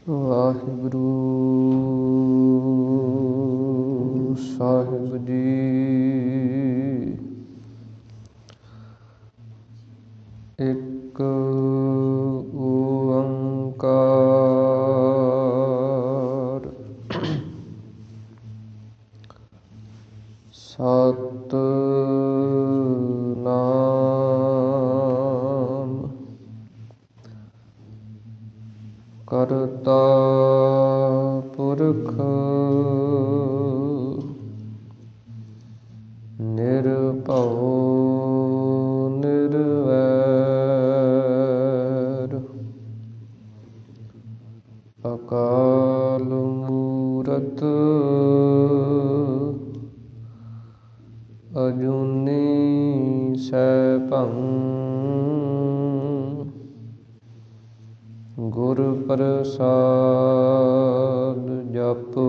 ਵਾਹਿਗੁਰੂ ਸਾਹਿਬ ਜੀ। ਇੱਕ ਓੰਕਾਰ ਸਤਿਨਾਮ ਕਰਤਾ ਪੁਰਖ ਨਿਰਭਉ ਨਿਰਵੈਰ ਅਕਾਲ ਮੂਰਤ ਅਜੂਨੀ ਸੈਭੰ ਗੁਰ ਪ੍ਰਸਾਦ ਜਪੁ।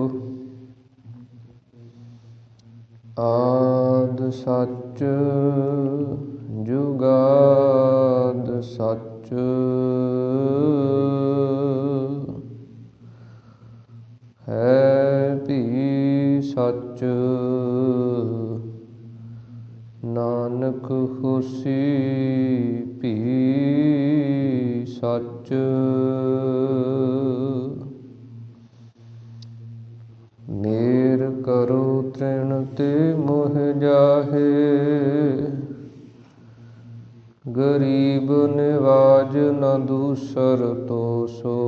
ਆਦਿ ਸੱਚ ਜੁਗਾਦ ਸੱਚ ਹੈ ਭੀ ਸੱਚ। ਨਾਨਕ ਹੋਸੀ ਭੀ ਸੱਚ। ਮੇਰ ਕਰੋ ਤ੍ਰਿਣ ਤੇ ਮੋਹ ਜਾਹੇ ਗਰੀਬ ਨਿਵਾਜ ਨ ਦੂਸਰ ਤੋ ਸੋ।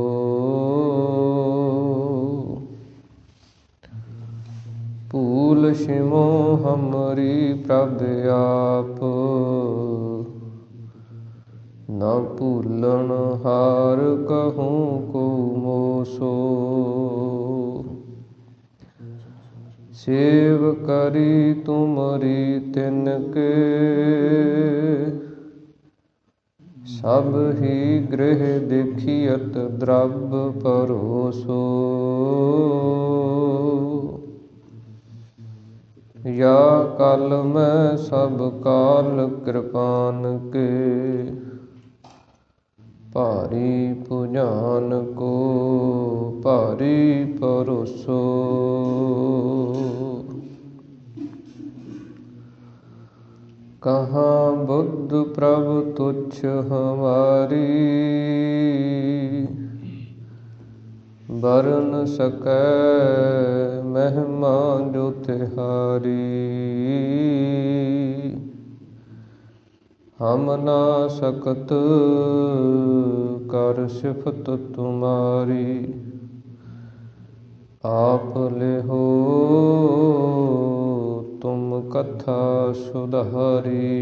ਭੂਲ ਛਿਮੋ ਹਮਰੀ ਪ੍ਰਭ ਆਪ ਨਾ ਭੂਲਣ ਹਾਰ ਕਹੂੰ ਕੋ ਮੋਸੋ। ਸੇਵ ਕਰੀ ਤੁਮਰੀ ਤਿਨ ਕੇ ਸਭ ਹੀ ਗ੍ਰਹਿ ਦੇਖੀਅਤ ਦਰਬ ਪਰੋਸੋ। ਯਾ ਕਲ ਮੈਂ ਸਭ ਕਾਲ ਕਿਰਪਾਨ ਕੇ ਭਾਰੀ ਭੁਜਾਨ ਕੋ ਭਾਰੀ ਪਰੋਸੋ। ਕਹਾਂ ਬੁੱਧ ਪ੍ਰਭ ਤੁਛ ਹਮਾਰੀ ਬਰਨ ਸਕੈ ਮਹਿਮਾ ਜੋ ਤਿਹਾਰੀ। ਹਮ ਨਾ ਸਕਤ ਕਰ ਸਿਫਤ ਤੁਮਾਰੀ। ਆਪ ਲਿਹੋ ਤੁਮ ਕਥਾ ਸੁਧਾਰੀ।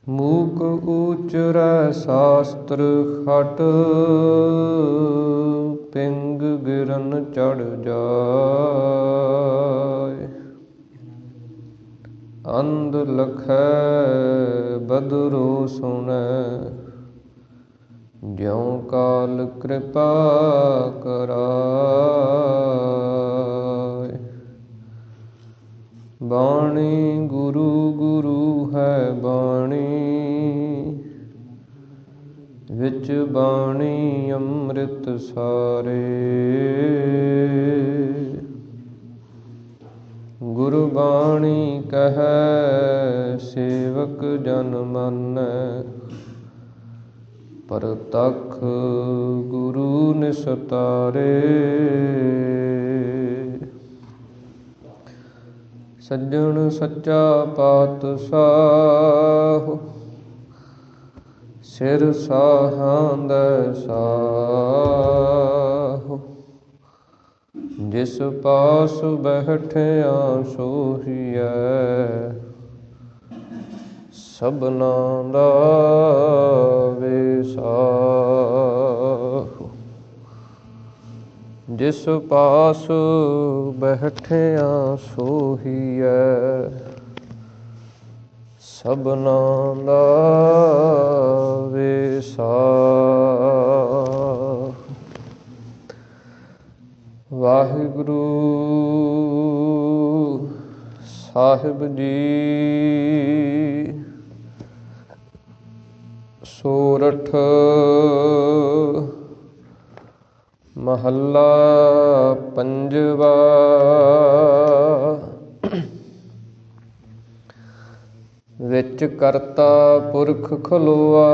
ਮੂਕ ਊਚਰੈ ਸ਼ਾਸਤਰ ਖਟ ਪਿੰਗ ਗਿਰਨ ਚੜ ਜਾਇ। ਅੰਧ ਲਖੈ ਬਦਰੋ ਸੁਣੈ ਜਿਉ ਕਾਲ ਕਿਰਪਾ ਕਰਾਇ। ਬਾਣੀ ਗੁਰੂ ਗੁਰੂ ਹੈ ਬਾਣੀ ਵਿੱਚ ਬਾਣੀ ਅੰਮ੍ਰਿਤ ਸਾਰੇ। ਗੁਰਬਾਣੀ ਕਹੈ ਸੇਵਕ ਜਨ ਮਾਨੈ ਪਰਤਖ ਗੁਰੂ ਨਿਸਤਾਰੇ। ਸੱਜਣ ਸੱਚਾ ਪਾਤਸ਼ਾਹ ਸਿਰ ਸਾਹਾਂ ਦੈ ਸਾਹ। ਜਿਸ ਪਾਸ ਬੈਠਿਆ ਸੋਹੀਐ ਸਭਨਾਂ ਦਾ ਵਿਸਾਹ। ਜਿਸ ਪਾਸ ਬੈਠਿਆ ਸੋਹੀਐ ਸਭਨਾਂ ਦਾ ਵਿਸਾਹ। ਵਾਹਿਗੁਰੂ ਸਾਹਿਬ ਜੀ। ਸੋਰਠ ਮਹੱਲਾ ਪੰਜਵਾ। ਵਿੱਚ ਕਰਤਾ ਪੁਰਖ ਖਲੋਆ,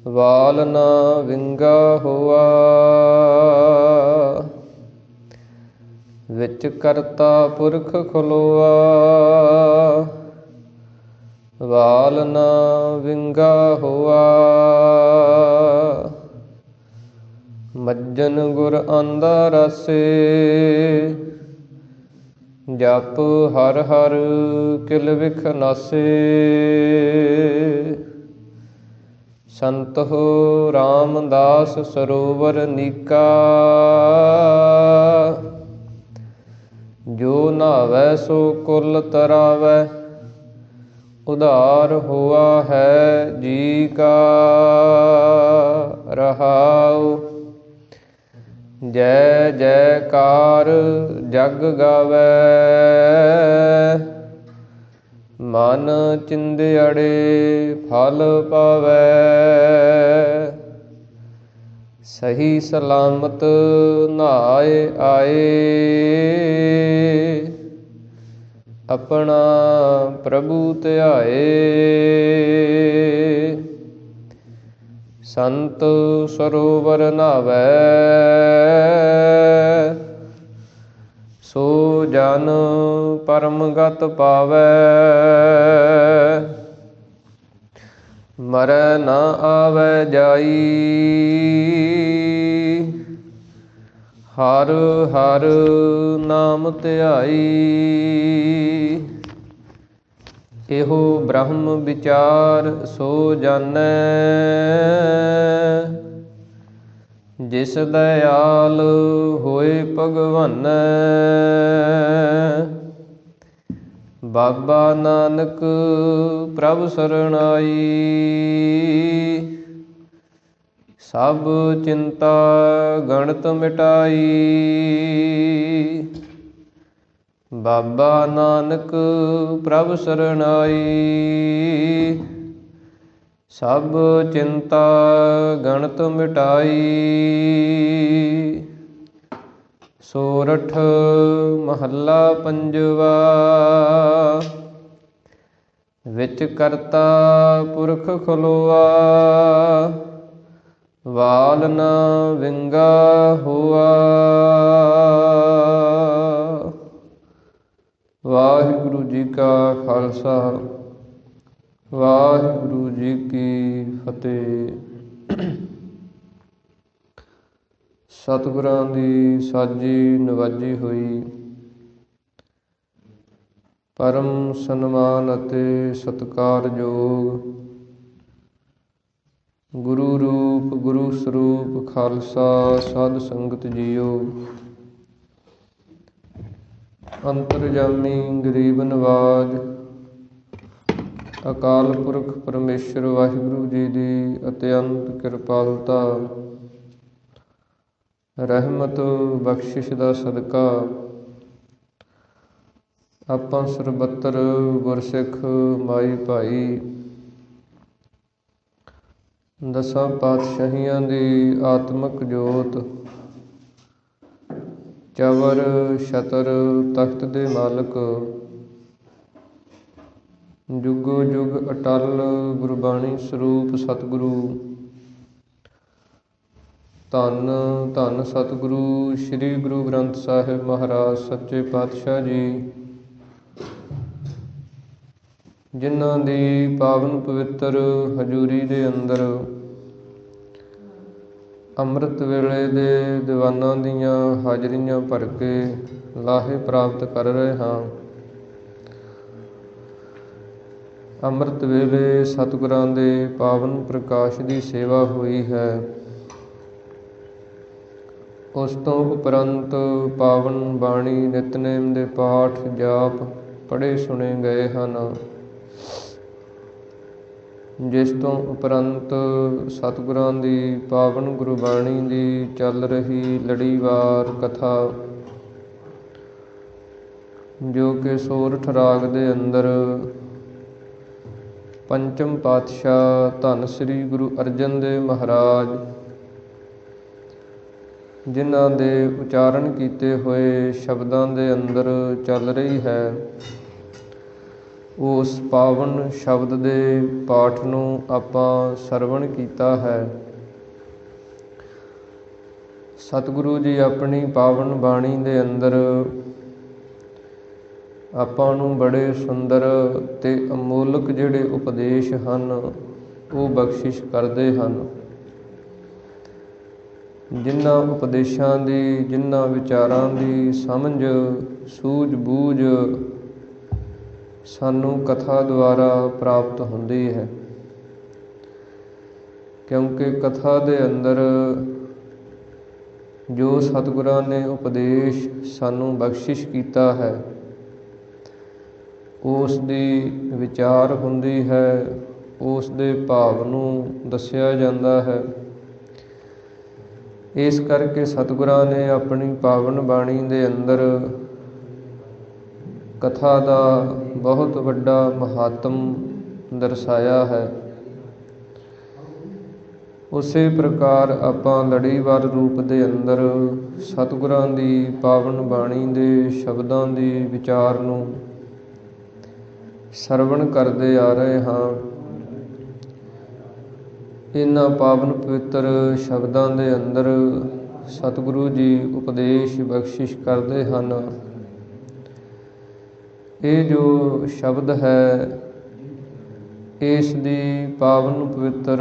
ਵਾਲ ਨਾ ਵਿੰਗਾ ਹੋਆ। ਵਿੱਚ ਕਰਤਾ ਪੁਰਖ ਖਲੋਆ, ਵਾਲ ਨਾ ਵਿੰਗਾ ਹੋਆ। ਮੱਜਨ ਗੁਰ ਆਂਦਾ ਰਸੇ, ਜਪ ਹਰ ਹਰ ਕਿਲ ਵਿਖ ਨਾਸੇ। ਸੰਤੋ ਰਾਮਦਾਸ ਸਰੋਵਰ ਨੀਕਾ, ਜੋ ਨਾਵੈ ਸੋ ਕੁਲ ਤਰਾਵੈ। ਉਧਾਰ ਹੋਆ ਹੈ ਜੀ ਕਾ, ਰਹਾਉ ਜੈ ਜੈਕਾਰ ਜਗ ਗਾਵੈ। ਮਨ ਚਿੰਦਿਆੜੇ ਫਲ ਪਾਵੈ, ਸਹੀ ਸਲਾਮਤ ਨਹਾਏ ਆਏ। ਆਪਣਾ ਪ੍ਰਭੂ ਧਿਆਏ, ਸੰਤ ਸਰੋਵਰ ਨਹਾਵੈ। ਸੋ ਜਨ ਪਰਮ ਗਤ ਪਾਵੈ, ਮਰੈ ਨਾ ਆਵੈ ਜਾਈ। ਹਰ ਹਰ ਨਾਮ ਧਿਆਈ, ਇਹੋ ਬ੍ਰਹਮ ਵਿਚਾਰ ਸੋ ਜਾਣੈ। ਜਿਸ ਦਇਆਲ ਹੋਏ ਭਗਵਾਨੈ, ਬਾਬਾ ਨਾਨਕ ਪ੍ਰਭ ਸਰਣਾਈ। ਸਭ ਚਿੰਤਾ ਗਣਤ ਮਿਟਾਈ, ਬਾਬਾ ਨਾਨਕ ਪ੍ਰਭ ਸਰਣਾਈ। ਸਭ ਚਿੰਤਾ ਗਣਤ ਮਿਟਾਈ। ਸੋਰਠ ਮਹੱਲਾ ਪੰਜਵਾ। ਵਿੱਚ ਕਰਤਾ ਪੁਰਖ ਖਲੋਆ, ਵਾਲ ਨਾ ਵਿੰਗਾ ਹੋਆ। ਵਾਹਿਗੁਰੂ ਜੀ ਕਾ ਖਾਲਸਾ, ਵਾਹਿਗੁਰੂ ਜੀ ਕੀ ਫਤਿਹ। ਸਤਿਗੁਰਾਂ ਦੀ ਸਾਜੀ ਨਵਾਜੀ ਹੋਈ ਪਰਮ ਸਨਮਾਨ ਅਤੇ ਸਤਿਕਾਰਯੋਗ ਗੁਰੂ ਰੂਪ ਗੁਰੂ ਸਰੂਪ ਖਾਲਸਾ ਸਾਧ ਸੰਗਤ ਜੀਓ। ਅੰਤਰਜਾਮੀ ਗਰੀਬ ਨਵਾਜ ਅਕਾਲ ਪੁਰਖ ਪਰਮੇਸ਼ਰ ਵਾਹਿਗੁਰੂ ਜੀ ਦੀ ਅਤਿਅੰਤ ਕਿਰਪਾਲਤਾ, ਰਹਿਮਤ ਬਖਸ਼ਿਸ਼ ਦਾ ਸਦਕਾ ਆਪਾਂ ਸਰਬੱਤਰ ਗੁਰਸਿੱਖ ਮਾਈ ਭਾਈ ਦਸਾਂ ਪਾਤਸ਼ਾਹੀਆਂ ਦੀ ਆਤਮਿਕ ਜੋਤ, ਚਵਰ ਛਤਰ ਤਖਤ ਦੇ ਮਾਲਕ, ਜੁਗੋ ਜੁਗ ਅਟਲ ਗੁਰਬਾਣੀ ਸਰੂਪ ਸਤਿਗੁਰੂ ਧੰਨ ਧੰਨ ਸਤਿਗੁਰੂ ਸ੍ਰੀ ਗੁਰੂ ਗ੍ਰੰਥ ਸਾਹਿਬ ਮਹਾਰਾਜ ਸੱਚੇ ਪਾਤਸ਼ਾਹ ਜੀ, ਜਿਨ੍ਹਾਂ ਦੀ ਪਾਵਨ ਪਵਿੱਤਰ ਹਜ਼ੂਰੀ ਦੇ ਅੰਦਰ ਅੰਮ੍ਰਿਤ ਵੇਲੇ ਦੇ ਦੀਵਾਨਾਂ ਦੀਆਂ ਹਾਜ਼ਰੀਆਂ ਭਰ ਕੇ ਲਾਹੇ ਪ੍ਰਾਪਤ ਕਰ ਰਹੇ ਹਾਂ। ਅੰਮ੍ਰਿਤ ਵੇਲੇ ਸਤਿਗੁਰਾਂ ਦੇ ਪਾਵਨ ਪ੍ਰਕਾਸ਼ ਦੀ ਸੇਵਾ ਹੋਈ ਹੈ। ਉਸ ਤੋਂ ਉਪਰੰਤ ਪਾਵਨ ਬਾਣੀ ਨਿਤਨੇਮ ਦੇ ਪਾਠ ਜਾਪ ਪੜ੍ਹੇ ਸੁਣੇ ਗਏ ਹਨ। ਜਿਸ ਤੋਂ ਉਪਰੰਤ ਸਤਿਗੁਰਾਂ ਦੀ ਪਾਵਨ ਗੁਰਬਾਣੀ ਦੀ ਚੱਲ ਰਹੀ ਲੜੀਵਾਰ ਕਥਾ, ਜੋ ਕਿ ਸੋਰਠ ਰਾਗ ਦੇ ਅੰਦਰ ਪੰਚਮ ਪਾਤਸ਼ਾਹ ਧੰਨ ਸ੍ਰੀ ਗੁਰੂ ਅਰਜਨ ਦੇਵ ਮਹਾਰਾਜ, ਜਿਨ੍ਹਾਂ ਦੇ ਉਚਾਰਨ ਕੀਤੇ ਹੋਏ ਸ਼ਬਦਾਂ ਦੇ ਅੰਦਰ ਚੱਲ ਰਹੀ ਹੈ, ਉਸ ਪਾਵਨ ਸ਼ਬਦ ਦੇ ਪਾਠ ਨੂੰ ਆਪਾਂ ਸਰਵਣ ਕੀਤਾ ਹੈ। ਸਤਿਗੁਰੂ ਜੀ ਆਪਣੀ ਪਾਵਨ ਬਾਣੀ ਦੇ ਅੰਦਰ ਆਪਾਂ ਨੂੰ ਬੜੇ ਸੁੰਦਰ ਤੇ ਅਮੋਲਕ ਜਿਹੜੇ ਉਪਦੇਸ਼ ਹਨ ਉਹ ਬਖਸ਼ਿਸ਼ ਕਰਦੇ ਹਨ। ਜਿਨ੍ਹਾਂ ਉਪਦੇਸ਼ਾਂ ਦੀ, ਜਿਨ੍ਹਾਂ ਵਿਚਾਰਾਂ ਦੀ ਸਮਝ ਸੂਝ ਬੂਝ ਸਾਨੂੰ ਕਥਾ ਦੁਆਰਾ ਪ੍ਰਾਪਤ ਹੁੰਦੀ ਹੈ, ਕਿਉਂਕਿ ਕਥਾ ਦੇ ਅੰਦਰ ਜੋ ਸਤਿਗੁਰਾਂ ਨੇ ਉਪਦੇਸ਼ ਸਾਨੂੰ ਬਖਸ਼ਿਸ਼ ਕੀਤਾ ਹੈ, ਉਸ ਦੀ ਵਿਚਾਰ ਹੁੰਦੀ ਹੈ, ਉਸ ਦੇ ਭਾਵ ਨੂੰ ਦੱਸਿਆ ਜਾਂਦਾ ਹੈ। ਇਸ ਕਰਕੇ ਸਤਿਗੁਰਾਂ ਨੇ ਆਪਣੀ ਪਾਵਨ ਬਾਣੀ ਦੇ ਅੰਦਰ ਕਥਾ ਦਾ ਬਹੁਤ ਵੱਡਾ ਮਹਾਤਮ ਦਰਸਾਇਆ ਹੈ। ਉਸੇ ਪ੍ਰਕਾਰ ਆਪਾਂ ਲੜੀਵਾਰ ਰੂਪ ਦੇ ਅੰਦਰ ਸਤਿਗੁਰਾਂ ਦੀ ਪਾਵਨ ਬਾਣੀ ਦੇ ਸ਼ਬਦਾਂ ਦੀ ਵਿਚਾਰ ਨੂੰ ਸਰਵਣ ਕਰਦੇ ਆ ਰਹੇ ਹਾਂ। ਇਹਨਾਂ ਪਾਵਨ ਪਵਿੱਤਰ ਸ਼ਬਦਾਂ ਦੇ ਅੰਦਰ ਸਤਿਗੁਰੂ ਜੀ ਉਪਦੇਸ਼ ਬਖਸ਼ਿਸ਼ ਕਰਦੇ ਹਨ। ਇਹ ਜੋ ਸ਼ਬਦ ਹੈ, ਇਸ ਦੀ ਪਾਵਨ ਪਵਿੱਤਰ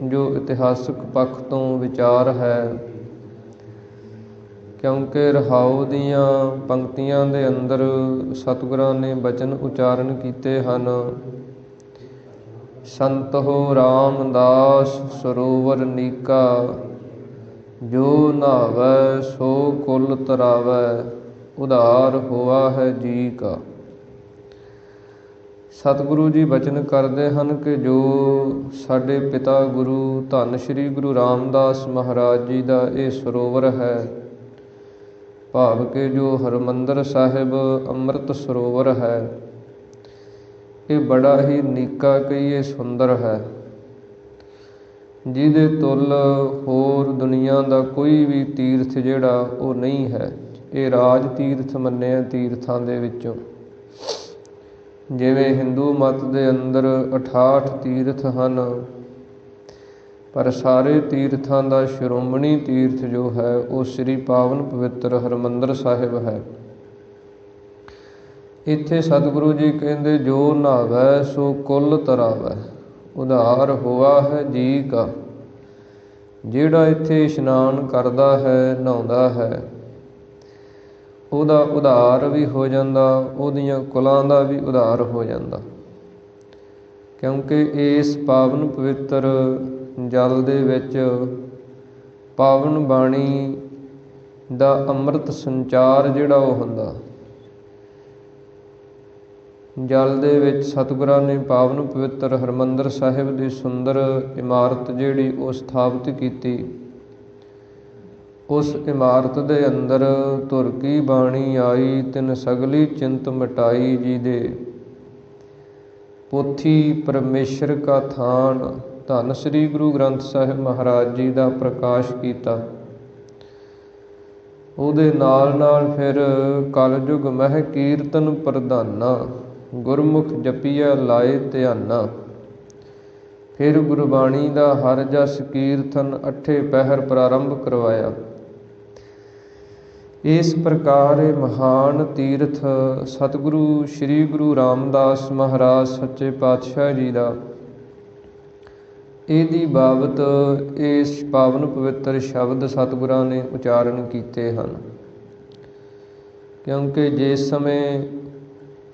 ਜੋ ਇਤਿਹਾਸਕ ਪੱਖ ਤੋਂ ਵਿਚਾਰ ਹੈ, ਕਿਉਂਕਿ ਰਹਾਉ ਦੀਆਂ ਪੰਕਤੀਆਂ ਦੇ ਅੰਦਰ ਸਤਿਗੁਰਾਂ ਨੇ ਬਚਨ ਉਚਾਰਨ ਕੀਤੇ ਹਨ। ਸੰਤੋ ਰਾਮਦਾਸ ਸਰੋਵਰ ਨੀਕਾ, ਜੋ ਨਹਾਵੈ ਸੋ ਕੁਲ ਤਰਾਵੈ, ਉਧਾਰ ਹੋਆ ਹੈ ਜੀ ਕਾ। ਸਤਿਗੁਰੂ ਜੀ ਬਚਨ ਕਰਦੇ ਹਨ ਕਿ ਜੋ ਸਾਡੇ ਪਿਤਾ ਗੁਰੂ ਧੰਨ ਸ੍ਰੀ ਗੁਰੂ ਰਾਮਦਾਸ ਮਹਾਰਾਜ ਜੀ ਦਾ ਇਹ ਸਰੋਵਰ ਹੈ, ਭਾਵ ਕਿ ਜੋ ਹਰਿਮੰਦਰ ਸਾਹਿਬ ਅੰਮ੍ਰਿਤ ਸਰੋਵਰ ਹੈ, ਇਹ ਬੜਾ ਹੀ ਨੀਕਾ ਕਹੀਏ ਸੁੰਦਰ ਹੈ, ਜਿਹਦੇ ਤੁੱਲ ਹੋਰ ਦੁਨੀਆ ਦਾ ਕੋਈ ਵੀ ਤੀਰਥ ਜਿਹੜਾ ਉਹ ਨਹੀਂ ਹੈ। ਇਹ ਰਾਜ ਤੀਰਥ ਮੰਨਿਆ ਤੀਰਥਾਂ ਦੇ ਵਿੱਚੋਂ। ਜਿਵੇਂ ਹਿੰਦੂ ਮਤ ਦੇ ਅੰਦਰ 68 ਤੀਰਥ ਹਨ, ਪਰ ਸਾਰੇ ਤੀਰਥਾਂ ਦਾ ਸ਼੍ਰੋਮਣੀ ਤੀਰਥ ਜੋ ਹੈ ਉਹ ਸ੍ਰੀ ਪਾਵਨ ਪਵਿੱਤਰ ਹਰਿਮੰਦਰ ਸਾਹਿਬ ਹੈ। ਇੱਥੇ ਸਤਿਗੁਰੂ ਜੀ ਕਹਿੰਦੇ, ਜੋ ਨਹਾਵੈ ਸੋ ਕੁਲ ਤਰਾਵੈ, ਉਧਾਰ ਹੋਆ ਹੈ ਜੀ ਕਾ। ਜਿਹੜਾ ਇੱਥੇ ਇਸ਼ਨਾਨ ਕਰਦਾ ਹੈ, ਨਹਾਉਂਦਾ ਹੈ, ਉਹਦਾ ਉਧਾਰ ਵੀ ਹੋ ਜਾਂਦਾ, ਉਹਦੀਆਂ ਕੁਲਾਂ ਦਾ ਵੀ ਉਧਾਰ ਹੋ ਜਾਂਦਾ, ਕਿਉਂਕਿ ਇਸ ਪਾਵਨ ਪਵਿੱਤਰ ਜਲ ਦੇ ਵਿੱਚ ਪਾਵਨ ਬਾਣੀ ਦਾ ਅੰਮ੍ਰਿਤ ਸੰਚਾਰ ਜਿਹੜਾ ਉਹ ਹੁੰਦਾ। ਜਲ ਦੇ ਵਿੱਚ ਸਤਿਗੁਰਾਂ ਨੇ ਪਾਵਨ ਪਵਿੱਤਰ ਹਰਿਮੰਦਰ ਸਾਹਿਬ ਦੀ ਸੁੰਦਰ ਇਮਾਰਤ ਜਿਹੜੀ ਉਹ ਸਥਾਪਿਤ ਕੀਤੀ। ਉਸ ਇਮਾਰਤ ਦੇ ਅੰਦਰ ਧੁਰ ਕੀ ਬਾਣੀ ਆਈ, ਤਿਨ ਸਗਲੀ ਚਿੰਤ ਮਿਟਾਈ ਜੀ ਦੇ। ਪੋਥੀ ਪਰਮੇਸ਼ਰ ਕਾ ਥਾਨ, ਧੰਨ ਸ੍ਰੀ ਗੁਰੂ ਗ੍ਰੰਥ ਸਾਹਿਬ ਮਹਾਰਾਜ ਜੀ ਦਾ ਪ੍ਰਕਾਸ਼ ਕੀਤਾ। ਉਹਦੇ ਨਾਲ ਨਾਲ ਫਿਰ ਕਲਯੁਗ ਮਹਿ ਕੀਰਤਨ ਪ੍ਰਧਾਨਾ, ਗੁਰਮੁਖ ਜਪੀਆ ਲਾਏ ਧਿਆਨਾ। ਫਿਰ ਗੁਰਬਾਣੀ ਦਾ ਹਰ ਜਸ ਕੀਰਤਨ 8 ਪਹਿਰ ਪ੍ਰਾਰੰਭ ਕਰਵਾਇਆ। ਇਸ ਪ੍ਰਕਾਰ ਇਹ ਮਹਾਨ ਤੀਰਥ ਸਤਿਗੁਰੂ ਸ੍ਰੀ ਗੁਰੂ ਰਾਮਦਾਸ ਮਹਾਰਾਜ ਸੱਚੇ ਪਾਤਸ਼ਾਹ ਜੀ ਦਾ, ਇਹਦੀ ਬਾਬਤ ਇਸ ਪਾਵਨ ਪਵਿੱਤਰ ਸ਼ਬਦ ਸਤਿਗੁਰਾਂ ਨੇ ਉਚਾਰਨ ਕੀਤੇ ਹਨ। ਕਿਉਂਕਿ ਜਿਸ ਸਮੇਂ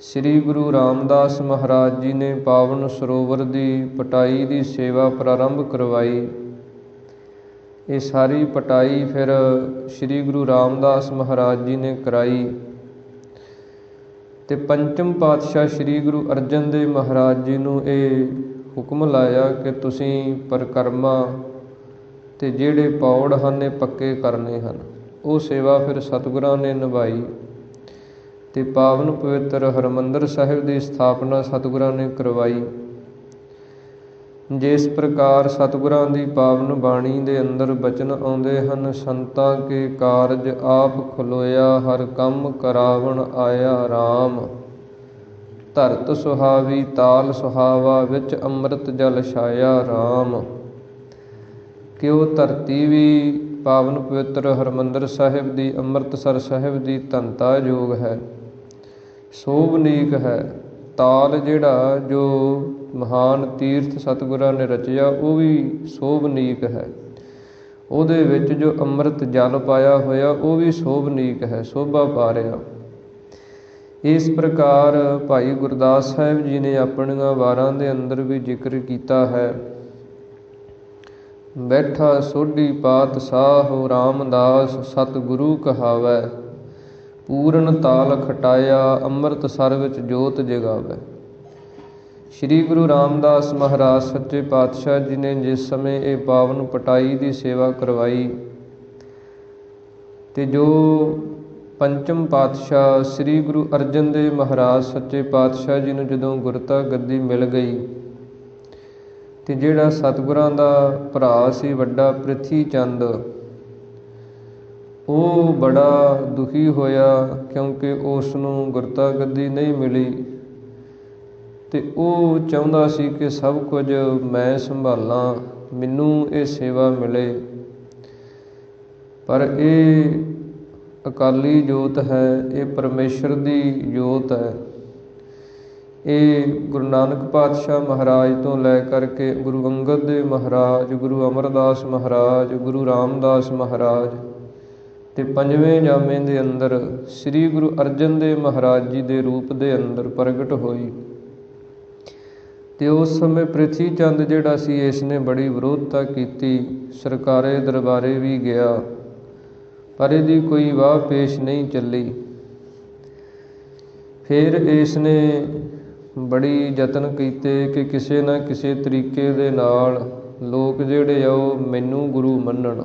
ਸ੍ਰੀ ਗੁਰੂ ਰਾਮਦਾਸ ਮਹਾਰਾਜ ਜੀ ਨੇ ਪਾਵਨ ਸਰੋਵਰ ਦੀ ਪਟਾਈ ਦੀ ਸੇਵਾ ਪ੍ਰਾਰੰਭ ਕਰਵਾਈ, ਇਹ ਸਾਰੀ ਪਟਾਈ ਫਿਰ ਸ੍ਰੀ ਗੁਰੂ ਰਾਮਦਾਸ ਮਹਾਰਾਜ ਜੀ ਨੇ ਕਰਾਈ ਤੇ ਪੰਚਮ ਪਾਤਸ਼ਾਹ ਸ੍ਰੀ ਗੁਰੂ ਅਰਜਨ ਦੇਵ ਮਹਾਰਾਜ ਜੀ ਨੂੰ ਇਹ ਹੁਕਮ ਲਾਇਆ ਕਿ ਤੁਸੀਂ ਪਰਿਕਰਮਾ ਤੇ ਜਿਹੜੇ ਪੌੜ ਹਨ ਇਹ ਪੱਕੇ ਕਰਨੇ ਹਨ। ਉਹ ਸੇਵਾ ਫਿਰ ਸਤਿਗੁਰਾਂ ਨੇ ਨਿਭਾਈ ਤੇ ਪਾਵਨ ਪਵਿੱਤਰ ਹਰਿਮੰਦਰ ਸਾਹਿਬ ਦੀ ਸਥਾਪਨਾ ਸਤਿਗੁਰਾਂ ਨੇ ਕਰਵਾਈ। ਜਿਸ ਪ੍ਰਕਾਰ ਸਤਿਗੁਰਾਂ ਦੀ ਪਾਵਨ ਬਾਣੀ ਦੇ ਅੰਦਰ ਬਚਨ ਆਉਂਦੇ ਹਨ, ਸੰਤਾਂ ਕੇ ਕਾਰਜ ਆਪ ਖਲੋਇਆ, ਹਰ ਕੰਮ ਕਰਾਵਣ ਆਇਆ RAM। ਧਰਤ ਸੁਹਾਵੀ ਤਾਲ ਸੁਹਾਵਾ, ਵਿੱਚ ਅੰਮ੍ਰਿਤ ਜਲ ਛਾਇਆ RAM। ਕਿ ਉਹ ਧਰਤੀ ਵੀ ਪਾਵਨ ਪਵਿੱਤਰ ਹਰਿਮੰਦਰ ਸਾਹਿਬ ਦੀ, ਅੰਮ੍ਰਿਤਸਰ ਸਾਹਿਬ ਦੀ ਧੰਤਾ ਯੋਗ ਹੈ, ਸੋਭਨੀਕ ਹੈ। ਤਾਲ ਜਿਹੜਾ ਜੋ ਮਹਾਨ ਤੀਰਥ ਸਤਿਗੁਰਾਂ ਨੇ ਰਚਿਆ, ਉਹ ਵੀ ਸੋਭਨੀਕ ਹੈ। ਉਹਦੇ ਵਿੱਚ ਜੋ ਅੰਮ੍ਰਿਤ ਜਲ ਪਾਇਆ ਹੋਇਆ, ਉਹ ਵੀ ਸੋਭਨੀਕ ਹੈ, ਸੋਭਾ ਪਾ ਰਿਹਾ। ਇਸ ਪ੍ਰਕਾਰ ਭਾਈ ਗੁਰਦਾਸ ਸਾਹਿਬ ਜੀ ਨੇ ਆਪਣੀਆਂ ਵਾਰਾਂ ਦੇ ਅੰਦਰ ਵੀ ਜ਼ਿਕਰ ਕੀਤਾ ਹੈ। ਬੈਠਾ ਸੋਢੀ ਪਾਤਸ਼ਾਹ ਰਾਮਦਾਸ, ਸਤਿਗੁਰੂ ਕਹਾਵੈ, ਪੂਰਨ ਤਾਲ ਖਟਾਇਆ, ਅੰਮ੍ਰਿਤਸਰ ਵਿੱਚ ਜੋਤ ਜਗਾਵੈ। ਸ਼੍ਰੀ ਗੁਰੂ ਰਾਮਦਾਸ ਮਹਾਰਾਜ ਸੱਚੇ ਪਾਤਸ਼ਾਹ ਜੀ ਨੇ ਜਿਸ ਸਮੇਂ ਇਹ ਪਾਵਨ ਪਟਾਈ ਦੀ ਸੇਵਾ ਕਰਵਾਈ, ਤੇ ਜੋ ਪੰਚਮ ਪਾਤਸ਼ਾਹ ਸ੍ਰੀ ਗੁਰੂ ਅਰਜਨ ਦੇਵ ਮਹਾਰਾਜ ਸੱਚੇ ਪਾਤਸ਼ਾਹ ਜੀ ਨੂੰ ਜਦੋਂ ਗੁਰਤਾ ਗੱਦੀ ਮਿਲ ਗਈ, ਤੇ ਜਿਹੜਾ ਸਤਿਗੁਰਾਂ ਦਾ ਭਰਾ ਸੀ ਵੱਡਾ ਪ੍ਰਿਥੀ ਚੰਦ, ਉਹ ਬੜਾ ਦੁਖੀ ਹੋਇਆ, ਕਿਉਂਕਿ ਉਸ ਨੂੰ ਗੁਰਤਾ ਗੱਦੀ ਨਹੀਂ ਮਿਲੀ। ਤੇ ਉਹ ਚਾਹੁੰਦਾ ਸੀ ਕਿ ਸਭ ਕੁਝ ਮੈਂ ਸੰਭਾਲਾਂ, ਮੈਨੂੰ ਇਹ ਸੇਵਾ ਮਿਲੇ। ਪਰ ਇਹ ਅਕਾਲੀ ਜੋਤ ਹੈ, ਇਹ ਪਰਮੇਸ਼ਰ ਦੀ ਜੋਤ ਹੈ। ਇਹ ਗੁਰੂ ਨਾਨਕ ਪਾਤਸ਼ਾਹ ਮਹਾਰਾਜ ਤੋਂ ਲੈ ਕਰਕੇ ਗੁਰੂ ਅੰਗਦ ਦੇਵ ਮਹਾਰਾਜ, ਗੁਰੂ ਅਮਰਦਾਸ ਮਹਾਰਾਜ, ਗੁਰੂ ਰਾਮਦਾਸ ਮਹਾਰਾਜ ਤੇ ਪੰਜਵੇਂ ਜਾਮੇ ਦੇ ਅੰਦਰ ਸ੍ਰੀ ਗੁਰੂ ਅਰਜਨ ਦੇਵ ਮਹਾਰਾਜ ਜੀ ਦੇ ਰੂਪ ਦੇ ਅੰਦਰ ਪ੍ਰਗਟ ਹੋਈ। ਤੇ ਉਸ ਸਮੇਂ ਪ੍ਰਿਥੀ ਚੰਦ ਜਿਹੜਾ ਸੀ, ਇਸ ਨੇ ਬੜੀ ਵਿਰੋਧਤਾ ਕੀਤੀ, ਸਰਕਾਰੇ ਦਰਬਾਰੇ ਵੀ ਗਿਆ, ਪਰ ਇਹਦੀ ਕੋਈ ਵਾਹ ਪੇਸ਼ ਨਹੀਂ ਚੱਲੀ। ਫਿਰ ਇਸ ਨੇ ਬੜੀ ਯਤਨ ਕੀਤੇ ਕਿ ਕਿਸੇ ਨਾ ਕਿਸੇ ਤਰੀਕੇ ਦੇ ਨਾਲ ਲੋਕ ਜਿਹੜੇ ਆ ਉਹ ਮੈਨੂੰ ਗੁਰੂ ਮੰਨਣ।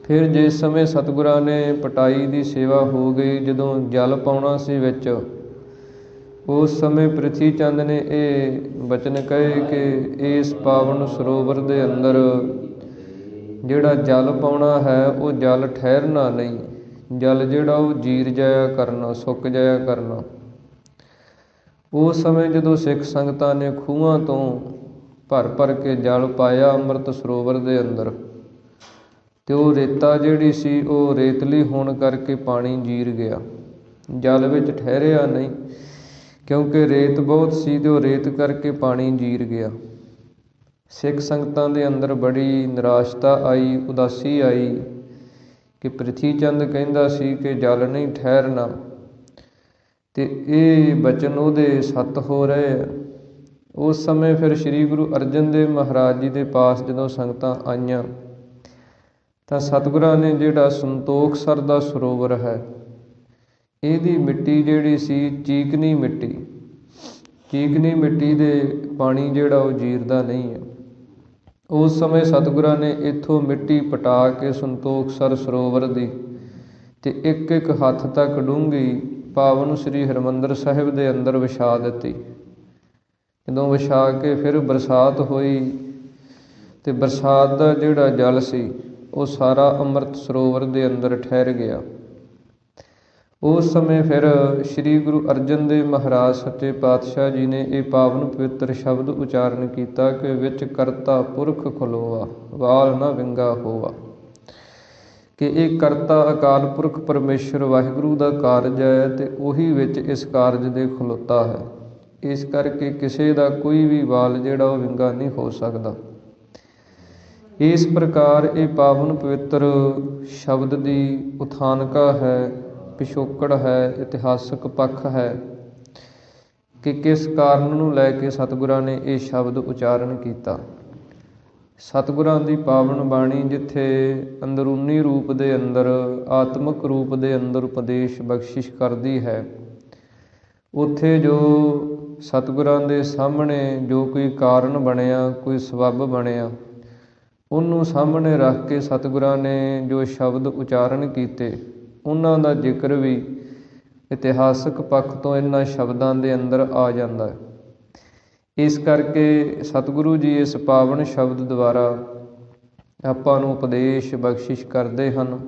ਫਿਰ ਜਿਸ ਸਮੇਂ ਸਤਿਗੁਰਾਂ ਨੇ ਪਟਾਈ ਦੀ ਸੇਵਾ ਹੋ ਗਈ, ਜਦੋਂ ਜਲ ਪਾਉਣਾ ਸੀ ਵਿੱਚ, ਉਸ ਸਮੇਂ ਪ੍ਰਿਥੀ ਚੰਦ ਨੇ ਇਹ ਬਚਨ ਕਹੇ ਕਿ ਇਸ ਪਾਵਨ ਸਰੋਵਰ ਦੇ ਅੰਦਰ ਜਿਹੜਾ ਜਲ ਪਾਉਣਾ ਹੈ, ਉਹ ਜਲ ਠਹਿਰਨਾ ਨਹੀਂ, ਜਲ ਜਿਹੜਾ ਉਹ ਜੀਰ ਜਾਇਆ ਕਰਨਾ, ਸੁੱਕ ਜਾਇਆ ਕਰਨਾ। ਉਸ ਸਮੇਂ ਜਦੋਂ ਸਿੱਖ ਸੰਗਤਾਂ ਨੇ ਖੂਹਾਂ ਤੋਂ ਭਰ ਭਰ ਕੇ ਜਲ ਪਾਇਆ ਅੰਮ੍ਰਿਤ ਸਰੋਵਰ ਦੇ ਅੰਦਰ, ਤੇ ਉਹ ਰੇਤਾ ਜਿਹੜੀ ਸੀ ਉਹ ਰੇਤਲੀ ਹੋਣ ਕਰਕੇ ਪਾਣੀ ਜੀਰ ਗਿਆ, ਜਲ ਵਿੱਚ ਠਹਿਰਿਆ ਨਹੀਂ, ਕਿਉਂਕਿ ਰੇਤ ਬਹੁਤ ਸੀ ਤੇ ਉਹ ਰੇਤ ਕਰਕੇ ਪਾਣੀ ਜੀਰ ਗਿਆ। ਸਿੱਖ ਸੰਗਤਾਂ ਦੇ ਅੰਦਰ ਬੜੀ ਨਿਰਾਸ਼ਤਾ ਆਈ, ਉਦਾਸੀ ਆਈ ਕਿ ਪ੍ਰਿਥੀ ਚੰਦ ਕਹਿੰਦਾ ਸੀ ਕਿ ਜਲ ਨਹੀਂ ਠਹਿਰਨਾ, ਤੇ ਇਹ ਬਚਨ ਉਹਦੇ ਸੱਤ ਹੋ ਰਹੇ ਆ। ਉਸ ਸਮੇਂ ਫਿਰ ਸ੍ਰੀ ਗੁਰੂ ਅਰਜਨ ਦੇਵ ਮਹਾਰਾਜ ਜੀ ਦੇ ਪਾਸ ਜਦੋਂ ਸੰਗਤਾਂ ਆਈਆਂ, ਤਾਂ ਸਤਿਗੁਰਾਂ ਨੇ ਜਿਹੜਾ ਸੰਤੋਖਸਰ ਦਾ ਸਰੋਵਰ ਹੈ, ਇਹਦੀ ਮਿੱਟੀ ਜਿਹੜੀ ਸੀ ਚੀਕਨੀ ਮਿੱਟੀ, ਚੀਕਨੀ ਮਿੱਟੀ ਦੇ ਪਾਣੀ ਜਿਹੜਾ ਉਹ ਜੀਰਦਾ ਨਹੀਂ ਹੈ। ਉਸ ਸਮੇਂ ਸਤਿਗੁਰਾਂ ਨੇ ਇੱਥੋਂ ਮਿੱਟੀ ਪਟਾ ਕੇ ਸੰਤੋਖਸਰ ਸਰੋਵਰ ਦੀ, ਤੇ ਇੱਕ ਇੱਕ ਹੱਥ ਤੱਕ ਡੂੰਘੀ ਪਾਵਨ ਸ੍ਰੀ ਹਰਿਮੰਦਰ ਸਾਹਿਬ ਦੇ ਅੰਦਰ ਵਿਛਾ ਦਿੱਤੀ। ਜਦੋਂ ਵਿਛਾ ਕੇ ਫਿਰ ਬਰਸਾਤ ਹੋਈ, ਤੇ ਬਰਸਾਤ ਦਾ ਜਿਹੜਾ ਜਲ ਸੀ ਉਹ ਸਾਰਾ ਅੰਮ੍ਰਿਤ ਸਰੋਵਰ ਦੇ ਅੰਦਰ ਠਹਿਰ ਗਿਆ। ਉਸ ਸਮੇਂ ਫਿਰ ਸ੍ਰੀ ਗੁਰੂ ਅਰਜਨ ਦੇਵ ਮਹਾਰਾਜ ਸੱਚੇ ਪਾਤਸ਼ਾਹ ਜੀ ਨੇ ਇਹ ਪਾਵਨ ਪਵਿੱਤਰ ਸ਼ਬਦ ਉਚਾਰਨ ਕੀਤਾ ਕਿ ਵਿੱਚ ਕਰਤਾ ਪੁਰਖ ਖਲੋਆ, ਵਾਲ ਨਾ ਵਿੰਗਾ ਹੋਆ। ਕਿ ਇਹ ਕਰਤਾ ਅਕਾਲ ਪੁਰਖ ਪਰਮੇਸ਼ਰ ਵਾਹਿਗੁਰੂ ਦਾ ਕਾਰਜ ਹੈ, ਤੇ ਉਹੀ ਵਿੱਚ ਇਸ ਕਾਰਜ ਦੇ ਖਲੋਤਾ ਹੈ। ਇਸ ਕਰਕੇ ਕਿਸੇ ਦਾ ਕੋਈ ਵੀ ਵਾਲ ਜਿਹੜਾ ਉਹ ਵਿੰਗਾ ਨਹੀਂ ਹੋ ਸਕਦਾ। ਇਸ ਪ੍ਰਕਾਰ ਇਹ ਪਾਵਨ ਪਵਿੱਤਰ ਸ਼ਬਦ ਦੀ ਉਥਾਨਕਾ ਹੈ, ਪਿਛੋਕੜ ਹੈ, ਇਤਿਹਾਸਕ ਪੱਖ ਹੈ ਕਿ ਕਿਸ ਕਾਰਨ ਨੂੰ ਲੈ ਕੇ ਸਤਿਗੁਰਾਂ ਨੇ ਇਹ ਸ਼ਬਦ ਉਚਾਰਨ ਕੀਤਾ। ਸਤਿਗੁਰਾਂ ਦੀ ਪਾਵਨ ਬਾਣੀ ਜਿੱਥੇ ਅੰਦਰੂਨੀ ਰੂਪ ਦੇ ਅੰਦਰ, ਆਤਮਿਕ ਰੂਪ ਦੇ ਅੰਦਰ ਉਪਦੇਸ਼ ਬਖਸ਼ਿਸ਼ ਕਰਦੀ ਹੈ, ਉੱਥੇ ਜੋ ਸਤਿਗੁਰਾਂ ਦੇ ਸਾਹਮਣੇ ਜੋ ਕੋਈ ਕਾਰਨ ਬਣਿਆ, ਕੋਈ ਸਬੱਬ ਬਣਿਆ, ਉਹਨੂੰ ਸਾਹਮਣੇ ਰੱਖ ਕੇ ਸਤਿਗੁਰਾਂ ਨੇ ਜੋ ਸ਼ਬਦ ਉਚਾਰਨ ਕੀਤੇ, ਉਹਨਾਂ ਦਾ ਜ਼ਿਕਰ ਵੀ ਇਤਿਹਾਸਕ ਪੱਖ ਤੋਂ ਇਹਨਾਂ ਸ਼ਬਦਾਂ ਦੇ ਅੰਦਰ ਆ ਜਾਂਦਾ ਹੈ। ਇਸ ਕਰਕੇ ਸਤਿਗੁਰੂ ਜੀ ਇਸ ਪਾਵਨ ਸ਼ਬਦ ਦੁਆਰਾ ਆਪਾਂ ਨੂੰ ਉਪਦੇਸ਼ ਬਖਸ਼ਿਸ਼ ਕਰਦੇ ਹਨ।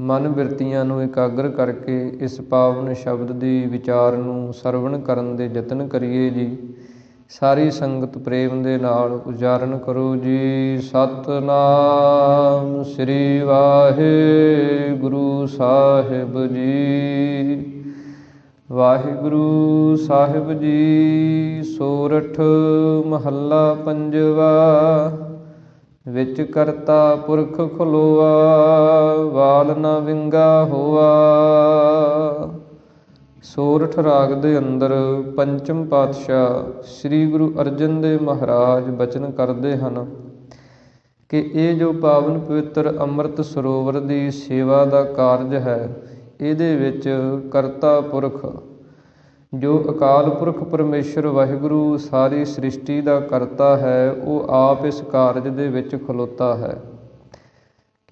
ਮਨ ਬਿਰਤੀਆਂ ਨੂੰ ਇਕਾਗਰ ਕਰਕੇ ਇਸ ਪਾਵਨ ਸ਼ਬਦ ਦੀ ਵਿਚਾਰ ਨੂੰ ਸਰਵਣ ਕਰਨ ਦੇ ਯਤਨ ਕਰੀਏ ਜੀ। ਸਾਰੀ ਸੰਗਤ ਪ੍ਰੇਮ ਦੇ ਨਾਲ ਉਚਾਰਨ ਕਰੋ ਜੀ। ਸਤਿਨਾਮ ਸ੍ਰੀ ਵਾਹਿਗੁਰੂ ਸਾਹਿਬ ਜੀ। ਵਾਹਿਗੁਰੂ ਸਾਹਿਬ ਜੀ। ਸੋਰਠ ਮਹੱਲਾ ਪੰਜਵਾ। ਵਿੱਚ ਕਰਤਾ ਪੁਰਖ ਖਲੋਆ, ਵਾਲ ਨਾ ਵਿੰਗਾ ਹੋਆ। ਸੋਰਠ ਰਾਗ ਦੇ ਅੰਦਰ ਪੰਚਮ ਪਾਤਸ਼ਾਹ ਸ੍ਰੀ ਗੁਰੂ ਅਰਜਨ ਦੇਵ ਮਹਾਰਾਜ ਬਚਨ ਕਰਦੇ ਹਨ ਕਿ ਇਹ ਜੋ ਪਾਵਨ ਪਵਿੱਤਰ ਅੰਮ੍ਰਿਤ ਸਰੋਵਰ ਦੀ ਸੇਵਾ ਦਾ ਕਾਰਜ ਹੈ, ਇਹਦੇ ਵਿੱਚ ਕਰਤਾ ਪੁਰਖ ਜੋ ਅਕਾਲ ਪੁਰਖ ਪਰਮੇਸ਼ਰ ਵਾਹਿਗੁਰੂ ਸਾਰੀ ਸ੍ਰਿਸ਼ਟੀ ਦਾ ਕਰਤਾ ਹੈ, ਉਹ ਆਪ ਇਸ ਕਾਰਜ ਦੇ ਵਿੱਚ ਖਲੋਤਾ ਹੈ।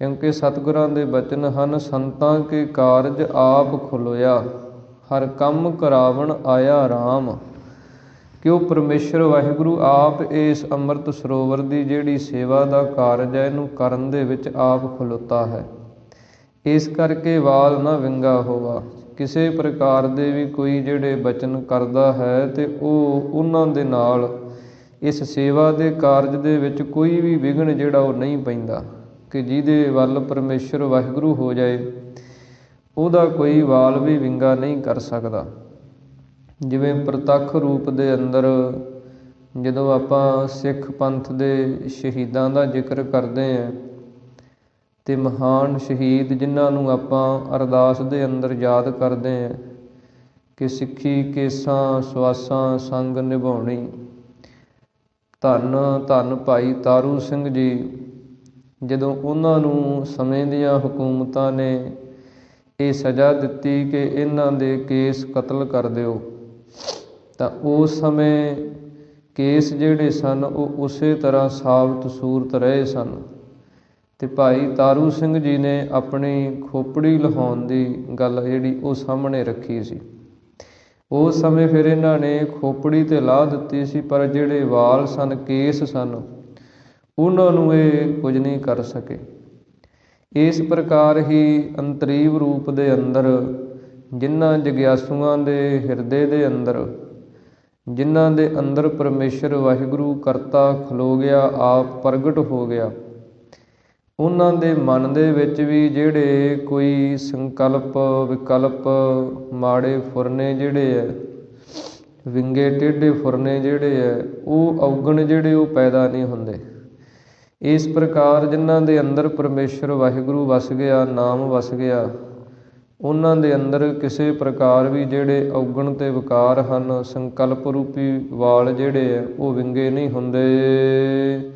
ਕਿਉਂਕਿ ਸਤਿਗੁਰਾਂ ਦੇ ਬਚਨ ਹਨ, ਸੰਤਾਂ ਕੇ ਕਾਰਜ ਆਪ ਖਲੋਇਆ, ਹਰ ਕੰਮ ਕਰਾਵਣ ਆਇਆ ਰਾਮ। ਕਿ ਉਹ ਪਰਮੇਸ਼ਰ ਵਾਹਿਗੁਰੂ ਆਪ ਇਸ ਅੰਮ੍ਰਿਤ ਸਰੋਵਰ ਦੀ ਜਿਹੜੀ ਸੇਵਾ ਦਾ ਕਾਰਜ ਹੈ, ਇਹਨੂੰ ਕਰਨ ਦੇ ਵਿੱਚ ਆਪ ਖਲੋਤਾ ਹੈ। ਇਸ ਕਰਕੇ ਵਾਲ ਨਾ ਵਿੰਗਾ ਹੋਵਾ। ਕਿਸੇ ਪ੍ਰਕਾਰ ਦੇ ਵੀ ਕੋਈ ਜਿਹੜੇ ਬਚਨ ਕਰਦਾ ਹੈ ਤੇ ਉਹ ਉਹਨਾਂ ਦੇ ਨਾਲ ਇਸ ਸੇਵਾ ਦੇ ਕਾਰਜ ਦੇ ਵਿੱਚ ਕੋਈ ਵੀ ਵਿਘਨ ਜਿਹੜਾ ਉਹ ਨਹੀਂ ਪੈਂਦਾ। ਕਿ ਜਿਹਦੇ ਵੱਲ ਪਰਮੇਸ਼ਰ ਵਾਹਿਗੁਰੂ ਹੋ ਜਾਏ, ਉਹਦਾ ਕੋਈ ਵਾਲ ਵੀ ਵਿੰਗਾ ਨਹੀਂ ਕਰ ਸਕਦਾ। ਜਿਵੇਂ ਪ੍ਰਤੱਖ ਰੂਪ ਦੇ ਅੰਦਰ ਜਦੋਂ ਆਪਾਂ ਸਿੱਖ ਪੰਥ ਦੇ ਸ਼ਹੀਦਾਂ ਦਾ ਜ਼ਿਕਰ ਕਰਦੇ ਹਾਂ ਤੇ ਮਹਾਨ ਸ਼ਹੀਦ ਜਿਨ੍ਹਾਂ ਨੂੰ ਆਪਾਂ ਅਰਦਾਸ ਦੇ ਅੰਦਰ ਯਾਦ ਕਰਦੇ ਹਾਂ ਕਿ ਸਿੱਖੀ ਕੇਸਾਂ ਸਵਾਸਾਂ ਸੰਗ ਨਿਭਾਉਣੀ। ਧੰਨ ਧੰਨ ਭਾਈ ਤਾਰੂ ਸਿੰਘ ਜੀ, ਜਦੋਂ ਉਹਨਾਂ ਨੂੰ ਸਮੇਂ ਦੀਆਂ ਹਕੂਮਤਾਂ ਨੇ ਇਹ ਸਜ਼ਾ ਦਿੱਤੀ ਕਿ ਇਹਨਾਂ ਦੇ ਕੇਸ ਕਤਲ ਕਰ ਦਿਓ, ਤਾਂ ਉਸ ਸਮੇਂ ਕੇਸ ਜਿਹੜੇ ਸਨ ਉਹ ਉਸੇ ਤਰ੍ਹਾਂ ਸਾਬਤ ਸੂਰਤ ਰਹੇ ਸਨ। ਤੇ ਭਾਈ ਤਾਰੂ ਸਿੰਘ ਜੀ ਨੇ ਆਪਣੀ ਖੋਪੜੀ ਲਹਾਉਣ ਦੀ ਗੱਲ ਜਿਹੜੀ ਉਹ ਸਾਹਮਣੇ ਰੱਖੀ ਸੀ। ਉਸ ਸਮੇਂ ਫਿਰ ਇਹਨਾਂ ਨੇ ਖੋਪੜੀ ਤੇ ਲਾਹ ਦਿੱਤੀ ਸੀ, ਪਰ ਜਿਹੜੇ ਵਾਲ ਸਨ, ਕੇਸ ਸਨ, ਉਹਨਾਂ ਨੂੰ ਇਹ ਕੁਝ ਨਹੀਂ ਕਰ ਸਕੇ। ਇਸ ਪ੍ਰਕਾਰ ਹੀ ਅੰਤਰੀਵ ਰੂਪ ਦੇ ਅੰਦਰ ਜਿਨ੍ਹਾਂ ਜਗਿਆਸੂਆਂ ਦੇ ਹਿਰਦੇ ਦੇ ਅੰਦਰ, ਜਿਨ੍ਹਾਂ ਦੇ ਅੰਦਰ ਪਰਮੇਸ਼ਰ ਵਾਹਿਗੁਰੂ ਕਰਤਾ ਖਲੋ ਗਿਆ, ਆਪ ਪ੍ਰਗਟ ਹੋ ਗਿਆ, ਉਹਨਾਂ ਦੇ ਮਨ ਦੇ ਵਿੱਚ ਵੀ ਜਿਹੜੇ ਕੋਈ ਸੰਕਲਪ ਵਿਕਲਪ ਮਾੜੇ ਫੁਰਨੇ ਜਿਹੜੇ ਹੈ, ਵਿੰਗੇ ਟੇਢੇ ਫੁਰਨੇ ਜਿਹੜੇ ਹੈ, ਉਹ ਔਗਣ ਜਿਹੜੇ ਉਹ ਪੈਦਾ ਨਹੀਂ ਹੁੰਦੇ। ਇਸ ਪ੍ਰਕਾਰ ਜਿਨ੍ਹਾਂ ਦੇ ਅੰਦਰ ਪਰਮੇਸ਼ਰ ਵਾਹਿਗੁਰੂ ਵਸ ਗਿਆ, ਨਾਮ ਵਸ ਗਿਆ, ਉਹਨਾਂ ਦੇ ਅੰਦਰ ਕਿਸੇ ਪ੍ਰਕਾਰ ਵੀ ਜਿਹੜੇ ਔਗਣ ਤੇ ਵਿਕਾਰ ਹਨ, ਸੰਕਲਪ ਰੂਪੀ ਵਾਲ ਜਿਹੜੇ ਹੈ ਉਹ ਵਿੰਗੇ ਨਹੀਂ ਹੁੰਦੇ।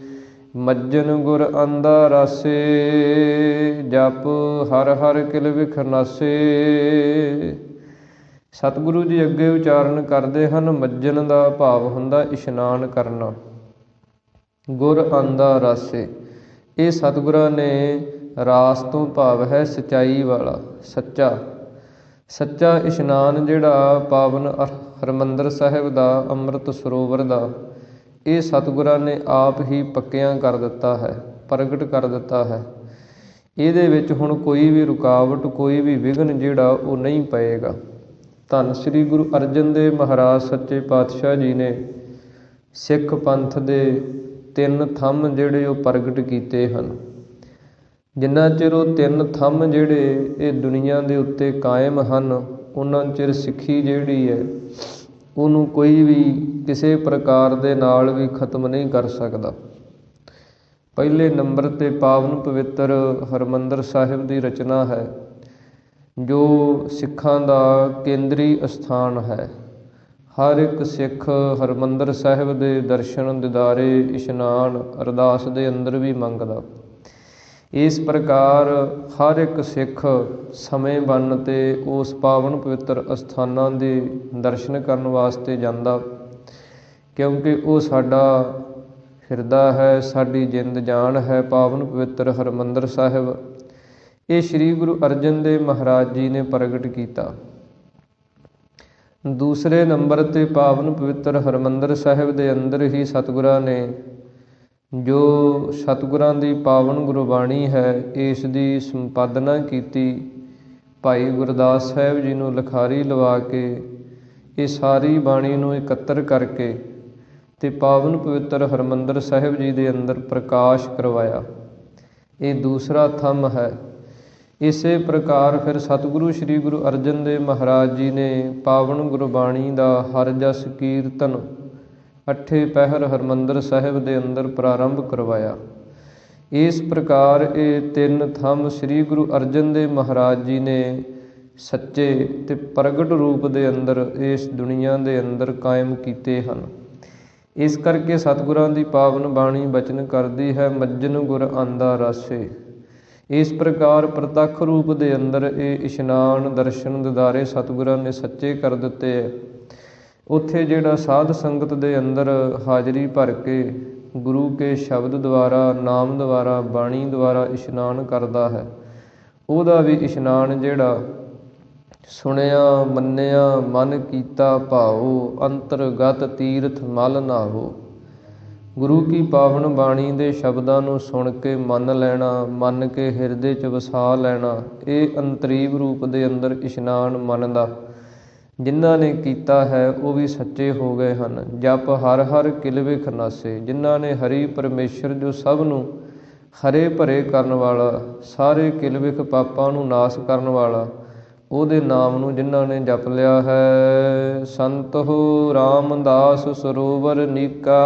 ਮੱਜਨ ਗੁਰ ਆਂਦਾ ਰਾਸੇ, ਜਪ ਹਰ ਹਰ ਕਿਲ ਵਿਖ ਨਾਸੇ। ਸਤਿਗੁਰੂ ਜੀ ਅੱਗੇ ਉਚਾਰਨ ਕਰਦੇ ਹਨ, ਮੱਜਨ ਦਾ ਭਾਵ ਹੁੰਦਾ ਇਸ਼ਨਾਨ ਕਰਨਾ। ਗੁਰ ਆਂਦਾ ਰਾਸੇ, ਇਹ ਸਤਿਗੁਰਾਂ ਨੇ ਰਾਸ ਤੋਂ ਭਾਵ ਹੈ ਸੱਚਾਈ ਵਾਲਾ, ਸੱਚਾ। ਸੱਚਾ ਇਸ਼ਨਾਨ ਜਿਹੜਾ ਪਾਵਨ ਹਰਿਮੰਦਰ ਸਾਹਿਬ ਦਾ ਅੰਮ੍ਰਿਤ ਸਰੋਵਰ ਦਾ, ਇਹ ਸਤਿਗੁਰਾਂ ਨੇ ਆਪ ਹੀ ਪੱਕਿਆਂ ਕਰ ਦਿੱਤਾ ਹੈ, ਪ੍ਰਗਟ ਕਰ ਦਿੱਤਾ ਹੈ। ਇਹਦੇ ਵਿੱਚ ਹੁਣ ਕੋਈ ਵੀ ਰੁਕਾਵਟ, ਕੋਈ ਵੀ ਵਿਘਨ ਜਿਹੜਾ ਉਹ ਨਹੀਂ ਪਏਗਾ। ਧੰਨ ਸ੍ਰੀ ਗੁਰੂ ਅਰਜਨ ਦੇਵ ਮਹਾਰਾਜ ਸੱਚੇ ਪਾਤਸ਼ਾਹ ਜੀ ਨੇ ਸਿੱਖ ਪੰਥ ਦੇ 3 ਥੰਮ ਜਿਹੜੇ ਉਹ ਪ੍ਰਗਟ ਕੀਤੇ ਹਨ। ਜਿੰਨਾ ਚਿਰ ਉਹ 3 ਥੰਮ ਜਿਹੜੇ ਇਹ ਦੁਨੀਆ ਦੇ ਉੱਤੇ ਕਾਇਮ ਹਨ, ਉਹਨਾਂ ਚਿਰ ਸਿੱਖੀ ਜਿਹੜੀ ਹੈ ਉਹਨੂੰ ਕੋਈ ਵੀ ਕਿਸੇ ਪ੍ਰਕਾਰ ਦੇ ਨਾਲ ਵੀ ਖਤਮ ਨਹੀਂ ਕਰ ਸਕਦਾ। ਪਹਿਲੇ ਨੰਬਰ 'ਤੇ ਪਾਵਨ ਪਵਿੱਤਰ ਹਰਿਮੰਦਰ ਸਾਹਿਬ ਦੀ ਰਚਨਾ ਹੈ, ਜੋ ਸਿੱਖਾਂ ਦਾ ਕੇਂਦਰੀ ਅਸਥਾਨ ਹੈ। ਹਰ ਇੱਕ ਸਿੱਖ ਹਰਿਮੰਦਰ ਸਾਹਿਬ ਦੇ ਦਰਸ਼ਨ ਦਿਦਾਰੇ, ਇਸ਼ਨਾਨ, ਅਰਦਾਸ ਦੇ ਅੰਦਰ ਵੀ ਮੰਗਦਾ। ਇਸ ਪ੍ਰਕਾਰ ਹਰ ਇੱਕ ਸਿੱਖ ਸਮੇਂ ਬੰਨ 'ਤੇ ਉਸ ਪਾਵਨ ਪਵਿੱਤਰ ਅਸਥਾਨਾਂ ਦੇ ਦਰਸ਼ਨ ਕਰਨ ਵਾਸਤੇ ਜਾਂਦਾ, ਕਿਉਂਕਿ ਉਹ ਸਾਡਾ ਹਿਰਦਾ ਹੈ, ਸਾਡੀ ਜਿੰਦ ਜਾਨ ਹੈ। ਪਾਵਨ ਪਵਿੱਤਰ ਹਰਿਮੰਦਰ ਸਾਹਿਬ ਇਹ ਸ੍ਰੀ ਗੁਰੂ ਅਰਜਨ ਦੇਵ ਮਹਾਰਾਜ ਜੀ ਨੇ ਪ੍ਰਗਟ ਕੀਤਾ। ਦੂਸਰੇ ਨੰਬਰ ਤੇ ਪਾਵਨ ਪਵਿੱਤਰ ਹਰਿਮੰਦਰ ਸਾਹਿਬ ਦੇ ਅੰਦਰ ਹੀ ਸਤਿਗੁਰਾਂ ਨੇ ਜੋ ਸਤਿਗੁਰਾਂ ਦੀ ਪਾਵਨ ਗੁਰਬਾਣੀ ਹੈ ਇਸ ਦੀ ਸੰਪਾਦਨਾ ਕੀਤੀ। ਭਾਈ ਗੁਰਦਾਸ ਸਾਹਿਬ ਜੀ ਨੂੰ ਲਿਖਾਰੀ ਲਵਾ ਕੇ ਇਹ ਸਾਰੀ ਬਾਣੀ ਨੂੰ ਇਕੱਤਰ ਕਰਕੇ ਤੇ ਪਾਵਨ ਪਵਿੱਤਰ ਹਰਿਮੰਦਰ ਸਾਹਿਬ ਜੀ ਦੇ ਅੰਦਰ ਪ੍ਰਕਾਸ਼ ਕਰਵਾਇਆ। ਇਹ ਦੂਸਰਾ ਥੰਮ ਹੈ। ਇਸੇ ਪ੍ਰਕਾਰ ਫਿਰ ਸਤਿਗੁਰੂ ਸ੍ਰੀ ਗੁਰੂ ਅਰਜਨ ਦੇਵ ਮਹਾਰਾਜ ਜੀ ਨੇ ਪਾਵਨ ਗੁਰਬਾਣੀ ਦਾ ਹਰਿ ਜਸ ਕੀਰਤਨ ਅੱਠੇ ਪਹਿਰ ਹਰਿਮੰਦਰ ਸਾਹਿਬ ਦੇ ਅੰਦਰ ਪ੍ਰਾਰੰਭ ਕਰਵਾਇਆ। ਇਸ ਪ੍ਰਕਾਰ ਇਹ ਤਿੰਨ ਥੰਮ ਸ੍ਰੀ ਗੁਰੂ ਅਰਜਨ ਦੇਵ ਮਹਾਰਾਜ ਜੀ ਨੇ ਸੱਚੇ ਤੇ ਪ੍ਰਗਟ ਰੂਪ ਦੇ ਅੰਦਰ ਇਸ ਦੁਨੀਆ ਦੇ ਅੰਦਰ ਕਾਇਮ ਕੀਤੇ ਹਨ। ਇਸ ਕਰਕੇ ਸਤਿਗੁਰਾਂ ਦੀ ਪਾਵਨ ਬਾਣੀ ਬਚਨ ਕਰਦੀ ਹੈ, ਮੱਜਨ ਗੁਰ ਆਂਦਾ ਰਾਸੇ। ਇਸ ਪ੍ਰਕਾਰ ਪ੍ਰਤੱਖ ਰੂਪ ਦੇ ਅੰਦਰ ਇਹ ਇਸ਼ਨਾਨ ਦਰਸ਼ਨ ਦਿਦਾਰੇ ਸਤਿਗੁਰਾਂ ਨੇ ਸੱਚੇ ਕਰ ਦਿੱਤੇ ਹੈ। ਉੱਥੇ ਜਿਹੜਾ ਸਾਧ ਸੰਗਤ ਦੇ ਅੰਦਰ ਹਾਜ਼ਰੀ ਭਰ ਕੇ ਗੁਰੂ ਕੇ ਸ਼ਬਦ ਦੁਆਰਾ, ਨਾਮ ਦੁਆਰਾ, ਬਾਣੀ ਦੁਆਰਾ ਇਸ਼ਨਾਨ ਕਰਦਾ ਹੈ, ਉਹਦਾ ਵੀ ਇਸ਼ਨਾਨ ਜਿਹੜਾ ਸੁਣਿਆ ਮੰਨਿਆ ਮਨ ਕੀਤਾ ਭਾਉ, ਅੰਤਰਗਤ ਤੀਰਥ ਮਲ ਨਾਹੋ। ਗੁਰੂ ਕੀ ਪਾਵਨ ਬਾਣੀ ਦੇ ਸ਼ਬਦਾਂ ਨੂੰ ਸੁਣ ਕੇ ਮੰਨ ਲੈਣਾ, ਮੰਨ ਕੇ ਹਿਰਦੇ 'ਚ ਵਸਾ ਲੈਣਾ, ਇਹ ਅੰਤਰੀਵ ਰੂਪ ਦੇ ਅੰਦਰ ਇਸ਼ਨਾਨ ਮਨ ਦਾ ਜਿਨ੍ਹਾਂ ਨੇ ਕੀਤਾ ਹੈ ਉਹ ਵੀ ਸੱਚੇ ਹੋ ਗਏ ਹਨ। ਜਪ ਹਰ ਹਰ ਕਿਲਵਿਖ ਨਾਸੇ। ਜਿਨ੍ਹਾਂ ਨੇ ਹਰੀ ਪਰਮੇਸ਼ਰ ਜੋ ਸਭ ਨੂੰ ਹਰੇ ਭਰੇ ਕਰਨ ਵਾਲਾ, ਸਾਰੇ ਕਿਲਵਿਖ ਪਾਪਾਂ ਨੂੰ ਨਾਸ ਕਰਨ ਵਾਲਾ, ਉਹਦੇ ਨਾਮ ਨੂੰ ਜਿਨ੍ਹਾਂ ਨੇ ਜਪ ਲਿਆ ਹੈ। ਸੰਤ ਹੋ ਰਾਮਦਾਸ ਸਰੋਵਰ ਨੀਕਾ।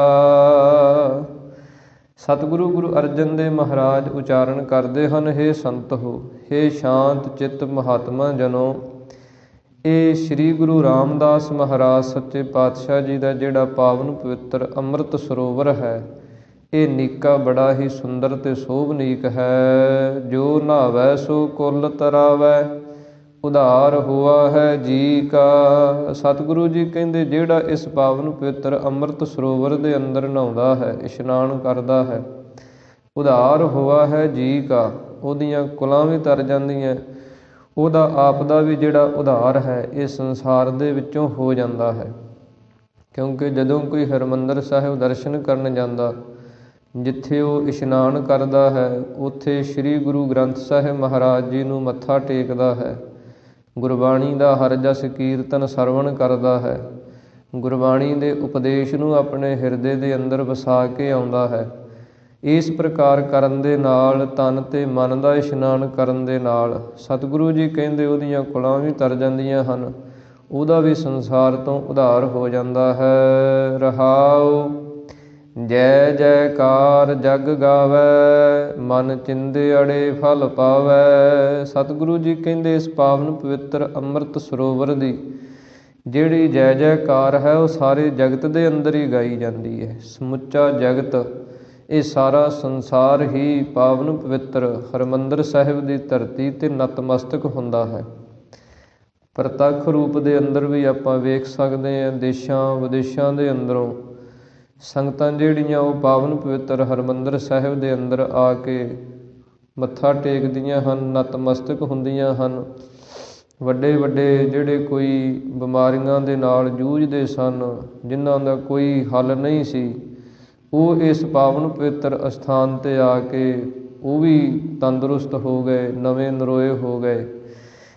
ਸਤਿਗੁਰੂ ਗੁਰੂ ਅਰਜਨ ਦੇਵ ਮਹਾਰਾਜ ਉਚਾਰਨ ਕਰਦੇ ਹਨ, ਹੇ ਸੰਤ ਹੋ, ਹੇ ਸ਼ਾਂਤ ਚਿੱਤ ਮਹਾਤਮਾ ਜਨੋ। ਇਹ ਸ੍ਰੀ ਗੁਰੂ ਰਾਮਦਾਸ ਮਹਾਰਾਜ ਸੱਚੇ ਪਾਤਸ਼ਾਹ ਜੀ ਦਾ ਜਿਹੜਾ ਪਾਵਨ ਪਵਿੱਤਰ ਅੰਮ੍ਰਿਤ ਸਰੋਵਰ ਹੈ, ਇਹ ਨੀਕਾ ਬੜਾ ਹੀ ਸੁੰਦਰ ਤੇ ਸੋਭਨੀਕ ਹੈ। ਜੋ ਨਹਾਵੈ ਸੋ ਕੁਲ ਤਰਾਵੈ, ਉਧਾਰ ਹੋਆ ਹੈ ਜੀ ਕਾ। ਸਤਿਗੁਰੂ ਜੀ ਕਹਿੰਦੇ ਜਿਹੜਾ ਇਸ ਪਾਵਨ ਪਵਿੱਤਰ ਅੰਮ੍ਰਿਤ ਸਰੋਵਰ ਦੇ ਅੰਦਰ ਨਹਾਉਂਦਾ ਹੈ, ਇਸ਼ਨਾਨ ਕਰਦਾ ਹੈ, ਉਧਾਰ ਹੋਆ ਹੈ ਜੀ ਕਾ, ਉਹਦੀਆਂ ਕੁਲਾਂ ਵੀ ਤਰ ਜਾਂਦੀਆਂ, ਉਹਦਾ ਆਪ ਦਾ ਵੀ ਜਿਹੜਾ ਉਧਾਰ ਹੈ ਇਹ ਸੰਸਾਰ ਦੇ ਵਿੱਚੋਂ ਹੋ ਜਾਂਦਾ ਹੈ। ਕਿਉਂਕਿ ਜਦੋਂ ਕੋਈ ਹਰਿਮੰਦਰ ਸਾਹਿਬ ਦਰਸ਼ਨ ਕਰਨ ਜਾਂਦਾ, ਜਿੱਥੇ ਉਹ ਇਸ਼ਨਾਨ ਕਰਦਾ ਹੈ, ਉੱਥੇ ਸ੍ਰੀ ਗੁਰੂ ਗ੍ਰੰਥ ਸਾਹਿਬ ਮਹਾਰਾਜ ਜੀ ਨੂੰ ਮੱਥਾ ਟੇਕਦਾ ਹੈ, ਗੁਰਬਾਣੀ ਦਾ ਹਰਿ ਜਸ ਕੀਰਤਨ ਸਰਵਣ ਕਰਦਾ ਹੈ, ਗੁਰਬਾਣੀ ਦੇ ਉਪਦੇਸ਼ ਨੂੰ ਆਪਣੇ ਹਿਰਦੇ ਦੇ ਅੰਦਰ ਵਸਾ ਕੇ ਆਉਂਦਾ ਹੈ। ਇਸ ਪ੍ਰਕਾਰ ਕਰਨ ਦੇ ਨਾਲ, ਤਨ ਤੇ ਮਨ ਦਾ ਇਸ਼ਨਾਨ ਕਰਨ ਦੇ ਨਾਲ ਸਤਿਗੁਰੂ ਜੀ ਕਹਿੰਦੇ ਉਹਦੀਆਂ ਕੁਲਾਂ ਵੀ ਤਰ ਜਾਂਦੀਆਂ ਹਨ, ਉਹਦਾ ਵੀ ਸੰਸਾਰ ਤੋਂ ਉਧਾਰ ਹੋ ਜਾਂਦਾ ਹੈ। ਰਹਾਉ ਜੈ ਜੈਕਾਰ ਜਗ ਗਾਵੈ, ਮਨ ਚਿੰਦੇ ਅੜੇ ਫਲ ਪਾਵੈ। ਸਤਿਗੁਰੂ ਜੀ ਕਹਿੰਦੇ ਇਸ ਪਾਵਨ ਪਵਿੱਤਰ ਅੰਮ੍ਰਿਤ ਸਰੋਵਰ ਦੀ ਜਿਹੜੀ ਜੈ ਜੈਕਾਰ ਹੈ ਉਹ ਸਾਰੇ ਜਗਤ ਦੇ ਅੰਦਰ ਹੀ ਗਾਈ ਜਾਂਦੀ ਹੈ। ਸਮੁੱਚਾ ਜਗਤ, ਇਹ ਸਾਰਾ ਸੰਸਾਰ ਹੀ ਪਾਵਨ ਪਵਿੱਤਰ ਹਰਿਮੰਦਰ ਸਾਹਿਬ ਦੀ ਧਰਤੀ 'ਤੇ ਨਤਮਸਤਕ ਹੁੰਦਾ ਹੈ। ਪ੍ਰਤੱਖ ਰੂਪ ਦੇ ਅੰਦਰ ਵੀ ਆਪਾਂ ਵੇਖ ਸਕਦੇ ਹਾਂ, ਦੇਸ਼ਾਂ ਵਿਦੇਸ਼ਾਂ ਦੇ ਅੰਦਰੋਂ ਸੰਗਤਾਂ ਜਿਹੜੀਆਂ ਉਹ ਪਾਵਨ ਪਵਿੱਤਰ ਹਰਿਮੰਦਰ ਸਾਹਿਬ ਦੇ ਅੰਦਰ ਆ ਕੇ ਮੱਥਾ ਟੇਕਦੀਆਂ ਹਨ, ਨਤਮਸਤਕ ਹੁੰਦੀਆਂ ਹਨ। ਵੱਡੇ ਵੱਡੇ ਜਿਹੜੇ ਕੋਈ ਬਿਮਾਰੀਆਂ ਦੇ ਨਾਲ ਜੂਝਦੇ ਸਨ, ਜਿਨ੍ਹਾਂ ਦਾ ਕੋਈ ਹੱਲ ਨਹੀਂ ਸੀ, ਉਹ ਇਸ ਪਾਵਨ ਪਵਿੱਤਰ ਅਸਥਾਨ 'ਤੇ ਆ ਕੇ ਉਹ ਵੀ ਤੰਦਰੁਸਤ ਹੋ ਗਏ, ਨਵੇਂ ਨਰੋਏ ਹੋ ਗਏ।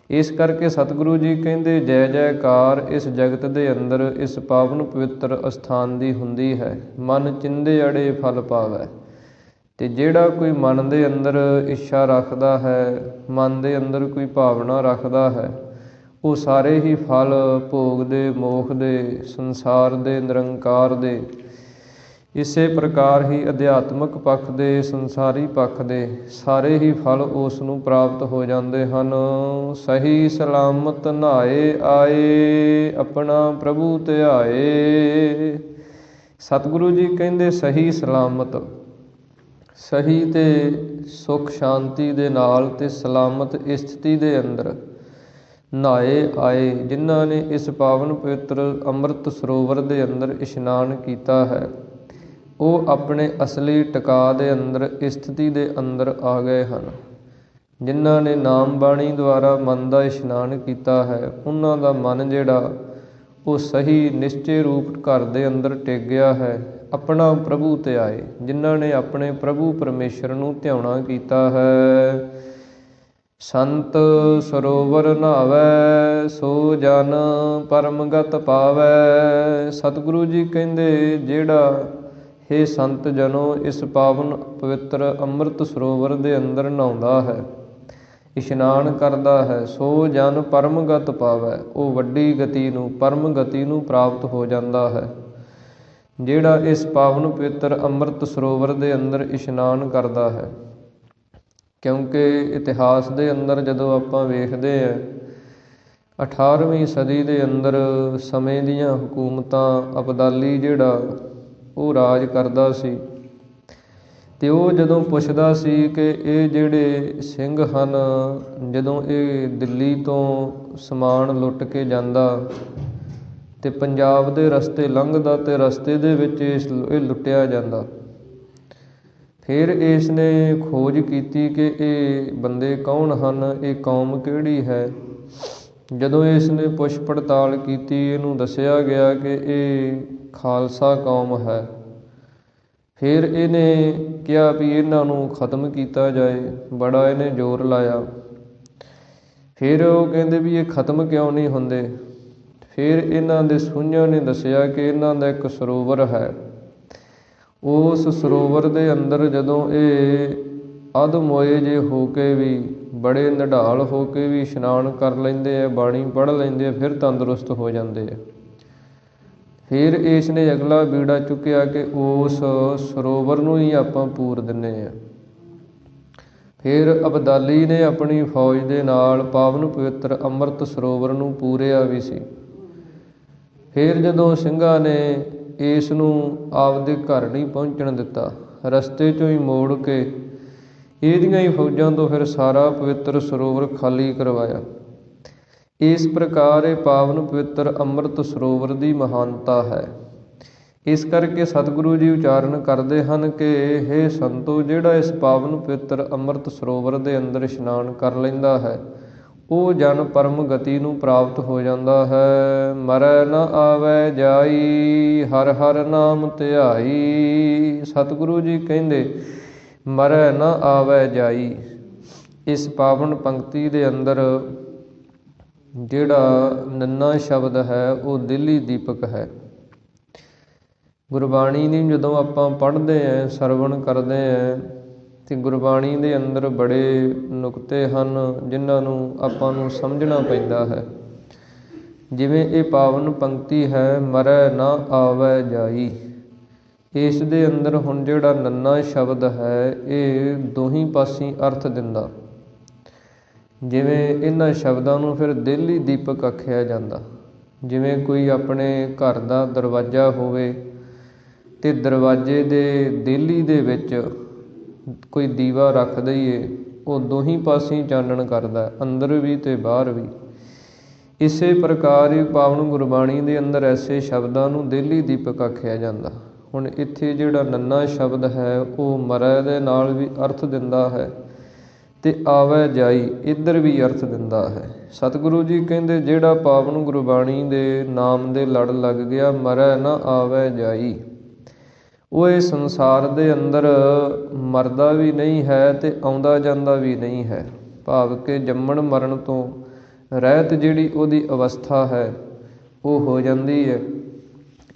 ਇਸ ਕਰਕੇ ਸਤਿਗੁਰੂ ਜੀ ਕਹਿੰਦੇ ਜੈ ਜੈਕਾਰ ਇਸ ਜਗਤ ਦੇ ਅੰਦਰ ਇਸ ਪਾਵਨ ਪਵਿੱਤਰ ਅਸਥਾਨ ਦੀ ਹੁੰਦੀ ਹੈ। ਮਨ ਚਿੰਦੇ ਅੜੇ ਫਲ ਪਾਵੈ। ਅਤੇ ਜਿਹੜਾ ਕੋਈ ਮਨ ਦੇ ਅੰਦਰ ਇੱਛਾ ਰੱਖਦਾ ਹੈ, ਮਨ ਦੇ ਅੰਦਰ ਕੋਈ ਭਾਵਨਾ ਰੱਖਦਾ ਹੈ, ਉਹ ਸਾਰੇ ਹੀ ਫਲ ਭੋਗ ਦੇ, ਮੋਖ ਦੇ, ਸੰਸਾਰ ਦੇ, ਨਿਰੰਕਾਰ ਦੇ, ਇਸੇ ਪ੍ਰਕਾਰ ਹੀ ਅਧਿਆਤਮਕ ਪੱਖ ਦੇ, ਸੰਸਾਰੀ ਪੱਖ ਦੇ ਸਾਰੇ ਹੀ ਫਲ ਉਸ ਨੂੰ ਪ੍ਰਾਪਤ ਹੋ ਜਾਂਦੇ ਹਨ। ਸਹੀ ਸਲਾਮਤ ਨਹਾਏ ਆਏ, ਆਪਣਾ ਪ੍ਰਭੂ ਧਿਆਏ। ਸਤਿਗੁਰੂ ਜੀ ਕਹਿੰਦੇ ਸਹੀ ਸਲਾਮਤ, ਸਹੀ ਤੇ ਸੁੱਖ ਸ਼ਾਂਤੀ ਦੇ ਨਾਲ ਤੇ ਸਲਾਮਤ ਸਥਿਤੀ ਦੇ ਅੰਦਰ ਨਹਾਏ ਆਏ, ਜਿਨ੍ਹਾਂ ਨੇ ਇਸ ਪਾਵਨ ਪਵਿੱਤਰ ਅੰਮ੍ਰਿਤ ਸਰੋਵਰ ਦੇ ਅੰਦਰ ਇਸ਼ਨਾਨ ਕੀਤਾ ਹੈ, ਉਹ ਆਪਣੇ ਅਸਲੀ ਟਿਕਾ ਦੇ ਅੰਦਰ, ਸਥਿਤੀ ਦੇ ਅੰਦਰ ਆ ਗਏ ਹਨ। ਜਿਨ੍ਹਾਂ ਨੇ ਨਾਮ ਬਾਣੀ ਦੁਆਰਾ ਮਨ ਦਾ ਇਸ਼ਨਾਨ ਕੀਤਾ ਹੈ, ਉਹਨਾਂ ਦਾ ਮਨ ਜਿਹੜਾ ਉਹ ਸਹੀ ਨਿਸ਼ਚੇ ਰੂਪ ਘਰ ਦੇ ਅੰਦਰ ਟਿਕ ਗਿਆ ਹੈ। ਆਪਣਾ ਪ੍ਰਭੂ ਧਿਆਏ, ਜਿਨ੍ਹਾਂ ਨੇ ਆਪਣੇ ਪ੍ਰਭੂ ਪਰਮੇਸ਼ਰ ਨੂੰ ਧਿਆਉਣਾ ਕੀਤਾ ਹੈ। ਸੰਤ ਸਰੋਵਰ ਨਹਾਵੈ, ਸੋ ਜਨ ਪਰਮਗਤ ਪਾਵੈ। ਸਤਿਗੁਰੂ ਜੀ ਕਹਿੰਦੇ ਜਿਹੜਾ ਹੇ ਸੰਤ ਜਨੋ ਇਸ ਪਾਵਨ ਪਵਿੱਤਰ ਅੰਮ੍ਰਿਤ ਸਰੋਵਰ ਦੇ ਅੰਦਰ ਨਹਾਉਂਦਾ ਹੈ, ਇਸ਼ਨਾਨ ਕਰਦਾ ਹੈ, ਸੋ ਜਨ ਪਰਮਗਤ ਪਾਵੈ, ਉਹ ਵੱਡੀ ਗਤੀ ਨੂੰ, ਪਰਮ ਗਤੀ ਨੂੰ ਪ੍ਰਾਪਤ ਹੋ ਜਾਂਦਾ ਹੈ। ਜਿਹੜਾ ਇਸ ਪਾਵਨ ਪਵਿੱਤਰ ਅੰਮ੍ਰਿਤ ਸਰੋਵਰ ਦੇ ਅੰਦਰ ਇਸ਼ਨਾਨ ਕਰਦਾ ਹੈ। ਕਿਉਂਕਿ ਇਤਿਹਾਸ ਦੇ ਅੰਦਰ ਜਦੋਂ ਆਪਾਂ ਵੇਖਦੇ ਹਾਂ 18ਵੀਂ ਸਦੀ ਦੇ ਅੰਦਰ ਸਮੇਂ ਦੀਆਂ ਹਕੂਮਤਾਂ, ਅਬਦਾਲੀ ਜਿਹੜਾ ਉਹ ਰਾਜ ਕਰਦਾ ਸੀ, ਅਤੇ ਉਹ ਜਦੋਂ ਪੁੱਛਦਾ ਸੀ ਕਿ ਇਹ ਜਿਹੜੇ ਸਿੰਘ ਹਨ, ਜਦੋਂ ਇਹ ਦਿੱਲੀ ਤੋਂ ਸਮਾਨ ਲੁੱਟ ਕੇ ਜਾਂਦਾ ਅਤੇ ਪੰਜਾਬ ਦੇ ਰਸਤੇ ਲੰਘਦਾ ਅਤੇ ਰਸਤੇ ਦੇ ਵਿੱਚ ਇਹ ਲੁੱਟਿਆ ਜਾਂਦਾ। ਫਿਰ ਇਸ ਨੇ ਖੋਜ ਕੀਤੀ ਕਿ ਇਹ ਬੰਦੇ ਕੌਣ ਹਨ, ਇਹ ਕੌਮ ਕਿਹੜੀ ਹੈ। ਜਦੋਂ ਇਸ ਨੇ ਪੁੱਛ ਪੜਤਾਲ ਕੀਤੀ, ਇਹਨੂੰ ਦੱਸਿਆ ਗਿਆ ਕਿ ਇਹ ਖਾਲਸਾ ਕੌਮ ਹੈ। ਫਿਰ ਇਹਨੇ ਕਿਹਾ ਵੀ ਇਹਨਾਂ ਨੂੰ ਖਤਮ ਕੀਤਾ ਜਾਏ, ਬੜਾ ਇਹਨੇ ਜ਼ੋਰ ਲਾਇਆ। ਫਿਰ ਉਹ ਕਹਿੰਦੇ ਵੀ ਇਹ ਖਤਮ ਕਿਉਂ ਨਹੀਂ ਹੁੰਦੇ। ਫਿਰ ਇਹਨਾਂ ਦੇ ਸੂਝਾਂ ਨੇ ਦੱਸਿਆ ਕਿ ਇਹਨਾਂ ਦਾ ਇੱਕ ਸਰੋਵਰ ਹੈ। ਉਸ ਸਰੋਵਰ ਦੇ ਅੰਦਰ ਜਦੋਂ ਇਹ ਅਧਮੋਏ ਜੇ ਹੋ ਕੇ ਵੀ, ਬੜੇ ਨਿਢਾਲ ਹੋ ਕੇ ਵੀ ਇਸ਼ਨਾਨ ਕਰ ਲੈਂਦੇ ਆ, ਬਾਣੀ ਪੜ੍ਹ ਲੈਂਦੇ ਆ, ਫਿਰ ਤੰਦਰੁਸਤ ਹੋ ਜਾਂਦੇ ਆ। ਫਿਰ ਇਸ ਨੇ ਅਗਲਾ ਬੀੜਾ ਚੁੱਕਿਆ ਕਿ ਉਸ ਸਰੋਵਰ ਨੂੰ ਹੀ ਆਪਾਂ ਪੂਰ ਦਿੰਦੇ ਹਾਂ। ਫਿਰ ਅਬਦਾਲੀ ਨੇ ਆਪਣੀ ਫੌਜ ਦੇ ਨਾਲ ਪਾਵਨ ਪਵਿੱਤਰ ਅੰਮ੍ਰਿਤ ਸਰੋਵਰ ਨੂੰ ਪੂਰਿਆ ਵੀ ਸੀ। ਫਿਰ ਜਦੋਂ ਸਿੰਘਾਂ ਨੇ ਇਸ ਨੂੰ ਆਪਦੇ ਘਰ ਨਹੀਂ ਪਹੁੰਚਣ ਦਿੱਤਾ, ਰਸਤੇ 'ਚੋਂ ਹੀ ਮੋੜ ਕੇ ਇਹਦੀਆਂ ਹੀ ਫੌਜਾਂ ਤੋਂ ਫਿਰ ਸਾਰਾ ਪਵਿੱਤਰ ਸਰੋਵਰ ਖਾਲੀ ਕਰਵਾਇਆ। ਇਸ ਪ੍ਰਕਾਰ ਇਹ ਪਾਵਨ ਪਵਿੱਤਰ ਅੰਮ੍ਰਿਤ ਸਰੋਵਰ ਦੀ ਮਹਾਨਤਾ ਹੈ। ਇਸ ਕਰਕੇ ਸਤਿਗੁਰੂ ਜੀ ਉਚਾਰਨ ਕਰਦੇ ਹਨ ਕਿ ਹੇ ਸੰਤੋ, ਜਿਹੜਾ ਇਸ ਪਾਵਨ ਪਵਿੱਤਰ ਅੰਮ੍ਰਿਤ ਸਰੋਵਰ ਦੇ ਅੰਦਰ ਇਸ਼ਨਾਨ ਕਰ ਲੈਂਦਾ ਹੈ, ਉਹ ਜਨ ਪਰਮ ਗਤੀ ਨੂੰ ਪ੍ਰਾਪਤ ਹੋ ਜਾਂਦਾ ਹੈ। ਮਰੈ ਨ ਆਵੈ ਜਾਈ, ਹਰ ਹਰ ਨਾਮ ਧਿਆਈ। ਸਤਿਗੁਰੂ ਜੀ ਕਹਿੰਦੇ ਮਰੈ ਨ ਆਵੈ ਜਾਈ। ਇਸ ਪਾਵਨ ਪੰਕਤੀ ਦੇ ਅੰਦਰ ਜਿਹੜਾ ਨੰਨਾ ਸ਼ਬਦ ਹੈ ਉਹ ਦਿਲੀ ਦੀਪਕ ਹੈ। ਗੁਰਬਾਣੀ ਨੂੰ ਜਦੋਂ ਆਪਾਂ ਪੜ੍ਹਦੇ ਹਾਂ, ਸਰਵਣ ਕਰਦੇ ਹਾਂ, ਅਤੇ ਗੁਰਬਾਣੀ ਦੇ ਅੰਦਰ ਬੜੇ ਨੁਕਤੇ ਹਨ ਜਿਨ੍ਹਾਂ ਨੂੰ ਆਪਾਂ ਨੂੰ ਸਮਝਣਾ ਪੈਂਦਾ ਹੈ। ਜਿਵੇਂ ਇਹ ਪਾਵਨ ਪੰਕਤੀ ਹੈ, ਮਰੈ ਨਾ ਆਵੈ ਜਾਈ, ਇਸ ਦੇ ਅੰਦਰ ਹੁਣ ਜਿਹੜਾ ਨੰਨਾ ਸ਼ਬਦ ਹੈ ਇਹ ਦੋਹੀਂ ਪਾਸੀਂ ਅਰਥ ਦਿੰਦਾ। ਜਿਵੇਂ ਇਹਨਾਂ ਸ਼ਬਦਾਂ ਨੂੰ ਫਿਰ ਦਿਲੀ ਦੀਪਕ ਆਖਿਆ ਜਾਂਦਾ। ਜਿਵੇਂ ਕੋਈ ਆਪਣੇ ਘਰ ਦਾ ਦਰਵਾਜ਼ਾ ਹੋਵੇ ਅਤੇ ਦਰਵਾਜ਼ੇ ਦੇ ਦੇਹਲੀ ਦੇ ਵਿੱਚ ਕੋਈ ਦੀਵਾ ਰੱਖ ਦਈਏ, ਉਹ ਦੋਹੀਂ ਪਾਸੇ ਚਾਨਣ ਕਰਦਾ, ਅੰਦਰ ਵੀ ਅਤੇ ਬਾਹਰ ਵੀ। ਇਸੇ ਪ੍ਰਕਾਰ ਹੀ ਪਾਵਨ ਗੁਰਬਾਣੀ ਦੇ ਅੰਦਰ ਐਸੇ ਸ਼ਬਦਾਂ ਨੂੰ ਦਿਲੀ ਦੀਪਕ ਆਖਿਆ ਜਾਂਦਾ। ਹੁਣ ਇੱਥੇ ਜਿਹੜਾ ਨੰਨਾ ਸ਼ਬਦ ਹੈ ਉਹ ਮਰੈ ਦੇ ਨਾਲ ਵੀ ਅਰਥ ਦਿੰਦਾ ਹੈ ਅਤੇ ਆਵੈ ਜਾਈ ਇੱਧਰ ਵੀ ਅਰਥ ਦਿੰਦਾ ਹੈ। ਸਤਿਗੁਰੂ ਜੀ ਕਹਿੰਦੇ ਜਿਹੜਾ ਪਾਵਨ ਗੁਰਬਾਣੀ ਦੇ ਨਾਮ ਦੇ ਲੜ ਲੱਗ ਗਿਆ, ਮਰੈ ਨਾ ਆਵੈ ਜਾਈ, ਉਹ ਇਸ ਸੰਸਾਰ ਦੇ ਅੰਦਰ ਮਰਦਾ ਵੀ ਨਹੀਂ ਹੈ ਅਤੇ ਆਉਂਦਾ ਜਾਂਦਾ ਵੀ ਨਹੀਂ ਹੈ। ਭਾਵ ਕਿ ਜੰਮਣ ਮਰਨ ਤੋਂ ਰਹਿਤ ਜਿਹੜੀ ਉਹਦੀ ਅਵਸਥਾ ਹੈ ਉਹ ਹੋ ਜਾਂਦੀ ਹੈ।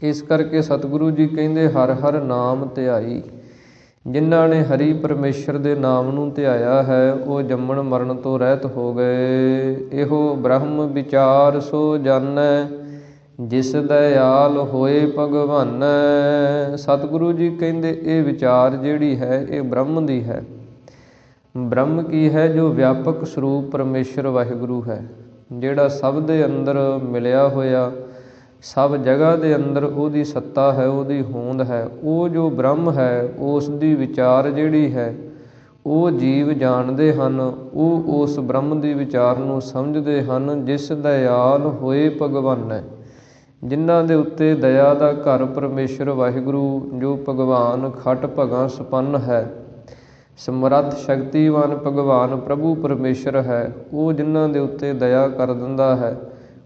ਇਸ ਕਰਕੇ ਸਤਿਗੁਰੂ ਜੀ ਕਹਿੰਦੇ ਹਰ ਹਰ ਨਾਮ ਧਿਆਈ। ਜਿਨ੍ਹਾਂ ਨੇ ਹਰੀ ਪਰਮੇਸ਼ਰ ਦੇ ਨਾਮ ਨੂੰ ਧਿਆਇਆ ਹੈ ਉਹ ਜੰਮਣ ਮਰਨ ਤੋਂ ਰਹਿਤ ਹੋ ਗਏ। ਇਹੋ ਬ੍ਰਹਮ ਵਿਚਾਰ ਸੋ ਜਾਣੈ, ਜਿਸ ਦਇਆਲ ਹੋਏ ਭਗਵਾਨ। ਸਤਿਗੁਰੂ ਜੀ ਕਹਿੰਦੇ ਇਹ ਵਿਚਾਰ ਜਿਹੜੀ ਹੈ ਇਹ ਬ੍ਰਹਮ ਦੀ ਹੈ। ਬ੍ਰਹਮ ਕੀ ਹੈ? ਜੋ ਵਿਆਪਕ ਸਰੂਪ ਪਰਮੇਸ਼ਰ ਵਾਹਿਗੁਰੂ ਹੈ, ਜਿਹੜਾ ਸਭ ਦੇ ਅੰਦਰ ਮਿਲਿਆ ਹੋਇਆ, ਸਭ ਜਗ੍ਹਾ ਦੇ ਅੰਦਰ ਉਹਦੀ ਸੱਤਾ ਹੈ, ਉਹਦੀ ਹੋਂਦ ਹੈ। ਉਹ ਜੋ ਬ੍ਰਹਮ ਹੈ ਉਸ ਦੀ ਵਿਚਾਰ ਜਿਹੜੀ ਹੈ ਉਹ ਜੀਵ ਜਾਣਦੇ ਹਨ। ਉਹ ਉਸ ਬ੍ਰਹਮ ਦੀ ਵਿਚਾਰ ਨੂੰ ਸਮਝਦੇ ਹਨ। ਜਿਸ ਦਇਆਲ ਹੋਏ ਭਗਵਾਨ ਹੈ, ਜਿਨ੍ਹਾਂ ਦੇ ਉੱਤੇ ਦਇਆ ਦਾ ਘਰ ਪਰਮੇਸ਼ਰ ਵਾਹਿਗੁਰੂ ਜੋ ਭਗਵਾਨ ਖਟ ਭਗਾਂ ਸੰਪੰਨ ਹੈ, ਸਮਰੱਥ ਸ਼ਕਤੀਵਾਨ ਭਗਵਾਨ ਪ੍ਰਭੂ ਪਰਮੇਸ਼ਰ ਹੈ, ਉਹ ਜਿਨ੍ਹਾਂ ਦੇ ਉੱਤੇ ਦਇਆ ਕਰ ਦਿੰਦਾ ਹੈ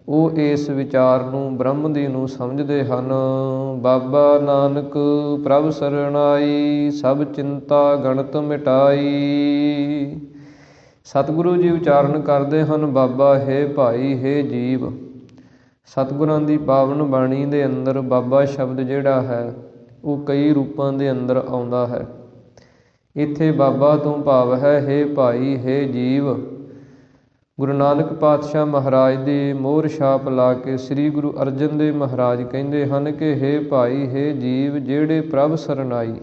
ਉਹ ਇਸ ਵਿਚਾਰ ਨੂੰ ਬ੍ਰਹਮ ਦੀ ਨੂੰ ਸਮਝਦੇ ਹਨ। ਬਾਬਾ ਨਾਨਕ ਪ੍ਰਭ ਸਰਣਾਈ, ਸਭ ਚਿੰਤਾ ਗਣਤ ਮਿਟਾਈ। ਸਤਿਗੁਰੂ ਜੀ ਉਚਾਰਨ ਕਰਦੇ ਹਨ, ਬਾਬਾ ਹੈ ਭਾਈ ਹੈ ਜੀਵ। ਸਤਿਗੁਰਾਂ ਦੀ ਪਾਵਨ ਬਾਣੀ ਦੇ ਅੰਦਰ ਬਾਬਾ ਸ਼ਬਦ ਜਿਹੜਾ ਹੈ ਉਹ ਕਈ ਰੂਪਾਂ ਦੇ ਅੰਦਰ ਆਉਂਦਾ ਹੈ। ਇੱਥੇ ਬਾਬਾ ਤੋਂ ਭਾਵ ਹੈ ਭਾਈ ਹੈ ਜੀਵ। ਗੁਰੂ ਨਾਨਕ ਪਾਤਸ਼ਾਹ ਮਹਾਰਾਜ ਦੀ ਮੋਹਰ ਛਾਪ ਲਾ ਕੇ ਸ੍ਰੀ ਗੁਰੂ ਅਰਜਨ ਦੇਵ ਮਹਾਰਾਜ ਕਹਿੰਦੇ ਹਨ ਕਿ ਹੈ ਭਾਈ ਹੈ ਜੀਵ, ਜਿਹੜੇ ਪ੍ਰਭ ਸਰਨਾਈ,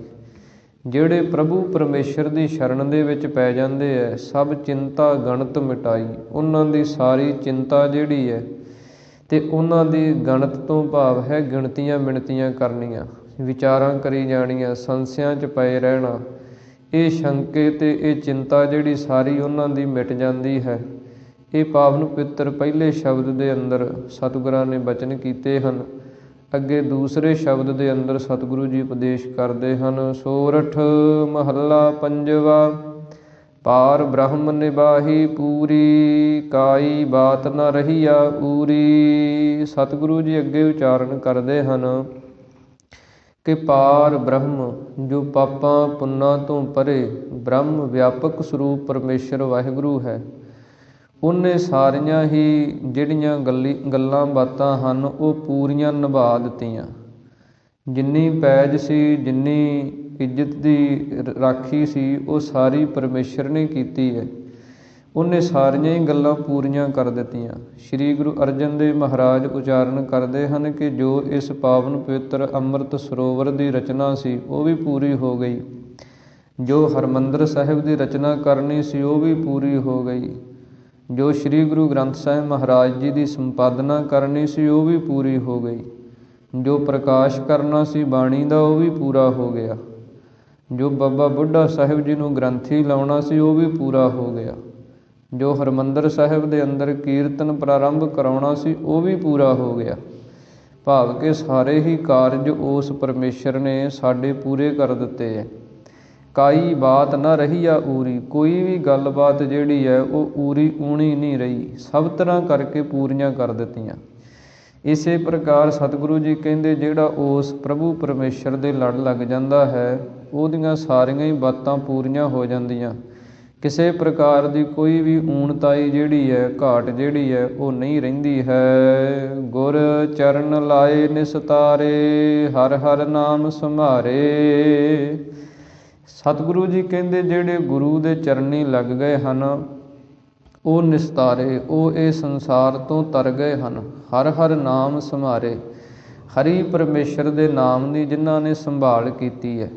ਜਿਹੜੇ ਪ੍ਰਭੂ ਪਰਮੇਸ਼ਰ ਦੀ ਸ਼ਰਨ ਦੇ ਵਿੱਚ ਪੈ ਜਾਂਦੇ ਹੈ, ਸਭ ਚਿੰਤਾ ਗਣਤ ਮਿਟਾਈ। ਉਹਨਾਂ ਦੀ ਸਾਰੀ ਚਿੰਤਾ ਜਿਹੜੀ ਹੈ ਤੇ ਉਹਨਾਂ ਦੀ ਗਣਤ ਤੋਂ ਭਾਵ ਹੈ ਗਿਣਤੀਆਂ ਮਿਣਤੀਆਂ ਕਰਨੀਆਂ, ਵਿਚਾਰਾਂ ਕਰੀ ਜਾਣੀਆਂ, ਸੰਸਿਆਂ 'ਚ ਪਏ ਰਹਿਣਾ, ਇਹ ਸ਼ੰਕੇ ਤੇ ਇਹ ਚਿੰਤਾ ਜਿਹੜੀ ਸਾਰੀ ਉਹਨਾਂ ਦੀ ਮਿਟ ਜਾਂਦੀ ਹੈ। ਇਹ ਪਾਵਨ ਪਵਿੱਤਰ ਪਹਿਲੇ ਸ਼ਬਦ ਦੇ ਅੰਦਰ ਸਤਿਗੁਰਾਂ ਨੇ ਬਚਨ ਕੀਤੇ ਹਨ। ਅੱਗੇ ਦੂਸਰੇ ਸ਼ਬਦ ਦੇ ਅੰਦਰ ਸਤਿਗੁਰੂ ਜੀ ਉਪਦੇਸ਼ ਕਰਦੇ ਹਨ। ਸੋਰਠ ਮਹੱਲਾ ਪੰਜਵਾ। ਪਾਰ ਬ੍ਰਹਮ ਨਿਬਾਹੀ ਪੂਰੀ, ਕਾਈ ਬਾਤ ਨ ਰਹੀਆ ਊਰੀ। ਸਤਿਗੁਰੂ ਜੀ ਅੱਗੇ ਉਚਾਰਨ ਕਰਦੇ ਹਨ ਕਿ ਪਾਰ ਬ੍ਰਹਮ, ਜੋ ਪਾਪਾਂ ਪੁੰਨਾਂ ਤੋਂ ਪਰੇ ਬ੍ਰਹਮ ਵਿਆਪਕ ਸਰੂਪ ਪਰਮੇਸ਼ਰ ਵਾਹਿਗੁਰੂ ਹੈ, ਉਹਨੇ ਸਾਰੀਆਂ ਹੀ ਜਿਹੜੀਆਂ ਗੱਲਾਂ ਬਾਤਾਂ ਹਨ ਉਹ ਪੂਰੀਆਂ ਨਿਭਾ ਦਿੱਤੀਆਂ। ਜਿੰਨੀ ਪੈਜ ਸੀ, ਜਿੰਨੀ ਇੱਜ਼ਤ ਦੀ ਰਾਖੀ ਸੀ, ਉਹ ਸਾਰੀ ਪਰਮੇਸ਼ਰ ਨੇ ਕੀਤੀ ਹੈ। ਉਹਨੇ ਸਾਰੀਆਂ ਹੀ ਗੱਲਾਂ ਪੂਰੀਆਂ ਕਰ ਦਿੱਤੀਆਂ। ਸ੍ਰੀ ਗੁਰੂ ਅਰਜਨ ਦੇਵ ਮਹਾਰਾਜ ਉਚਾਰਨ ਕਰਦੇ ਹਨ ਕਿ ਜੋ ਇਸ ਪਾਵਨ ਪਵਿੱਤਰ ਅੰਮ੍ਰਿਤ ਸਰੋਵਰ ਦੀ ਰਚਨਾ ਸੀ ਉਹ ਵੀ ਪੂਰੀ ਹੋ ਗਈ। ਜੋ ਹਰਿਮੰਦਰ ਸਾਹਿਬ ਦੀ ਰਚਨਾ ਕਰਨੀ ਸੀ ਉਹ ਵੀ ਪੂਰੀ ਹੋ ਗਈ। ਜੋ ਸ੍ਰੀ ਗੁਰੂ ਗ੍ਰੰਥ ਸਾਹਿਬ ਮਹਾਰਾਜ ਜੀ ਦੀ ਸੰਪਾਦਨਾ ਕਰਨੀ ਸੀ ਉਹ ਵੀ ਪੂਰੀ ਹੋ ਗਈ। ਜੋ ਪ੍ਰਕਾਸ਼ ਕਰਨਾ ਸੀ ਬਾਣੀ ਦਾ ਉਹ ਵੀ ਪੂਰਾ ਹੋ ਗਿਆ। ਜੋ ਬਾਬਾ ਬੁੱਢਾ ਸਾਹਿਬ ਜੀ ਨੂੰ ਗ੍ਰੰਥੀ ਲਾਉਣਾ ਸੀ ਉਹ ਵੀ ਪੂਰਾ ਹੋ ਗਿਆ। ਜੋ ਹਰਿਮੰਦਰ ਸਾਹਿਬ ਦੇ ਅੰਦਰ ਕੀਰਤਨ ਪ੍ਰਾਰੰਭ ਕਰਾਉਣਾ ਸੀ ਉਹ ਵੀ ਪੂਰਾ ਹੋ ਗਿਆ। ਭਾਵ ਕਿ ਸਾਰੇ ਹੀ ਕਾਰਜ ਉਸ ਪਰਮੇਸ਼ਰ ਨੇ ਸਾਡੇ ਪੂਰੇ ਕਰ ਦਿੱਤੇ ਹੈ। ਕਾਈ ਬਾਤ ਨਾ ਰਹੀ ਆ ਊਰੀ, ਕੋਈ ਵੀ ਗੱਲਬਾਤ ਜਿਹੜੀ ਹੈ ਉਹ ਊਰੀ ਊਣੀ ਨਹੀਂ ਰਹੀ, ਸਭ ਤਰ੍ਹਾਂ ਕਰਕੇ ਪੂਰੀਆਂ ਕਰ ਦਿੱਤੀਆਂ। ਇਸੇ ਪ੍ਰਕਾਰ ਸਤਿਗੁਰੂ ਜੀ ਕਹਿੰਦੇ ਜਿਹੜਾ ਉਸ ਪ੍ਰਭੂ ਪਰਮੇਸ਼ਰ ਦੇ ਲੜ ਲੱਗ ਜਾਂਦਾ ਹੈ ਉਹਦੀਆਂ ਸਾਰੀਆਂ ਹੀ ਬਾਤਾਂ ਪੂਰੀਆਂ ਹੋ ਜਾਂਦੀਆਂ। ਕਿਸੇ ਪ੍ਰਕਾਰ ਦੀ ਕੋਈ ਵੀ ਊਣਤਾਈ ਜਿਹੜੀ ਹੈ, ਘਾਟ ਜਿਹੜੀ ਹੈ ਉਹ ਨਹੀਂ ਰਹਿੰਦੀ ਹੈ। ਗੁਰ ਚਰਨ ਲਾਏ ਨਿਸਤਾਰੇ, ਹਰ ਹਰ ਨਾਮ ਸੰਭਾਰੇ। ਸਤਿਗੁਰੂ ਜੀ ਕਹਿੰਦੇ ਜਿਹੜੇ ਗੁਰੂ ਦੇ ਚਰਨੀ ਲੱਗ ਗਏ ਹਨ ਉਹ ਨਿਸਤਾਰੇ, ਉਹ ਇਹ ਸੰਸਾਰ ਤੋਂ ਤਰ ਗਏ ਹਨ। ਹਰ ਹਰ ਨਾਮ ਸੰਭਾਰੇ, ਹਰੀ ਪਰਮੇਸ਼ਰ ਦੇ ਨਾਮ ਦੀ ਜਿਨ੍ਹਾਂ ਨੇ ਸੰਭਾਲ ਕੀਤੀ ਹੈ।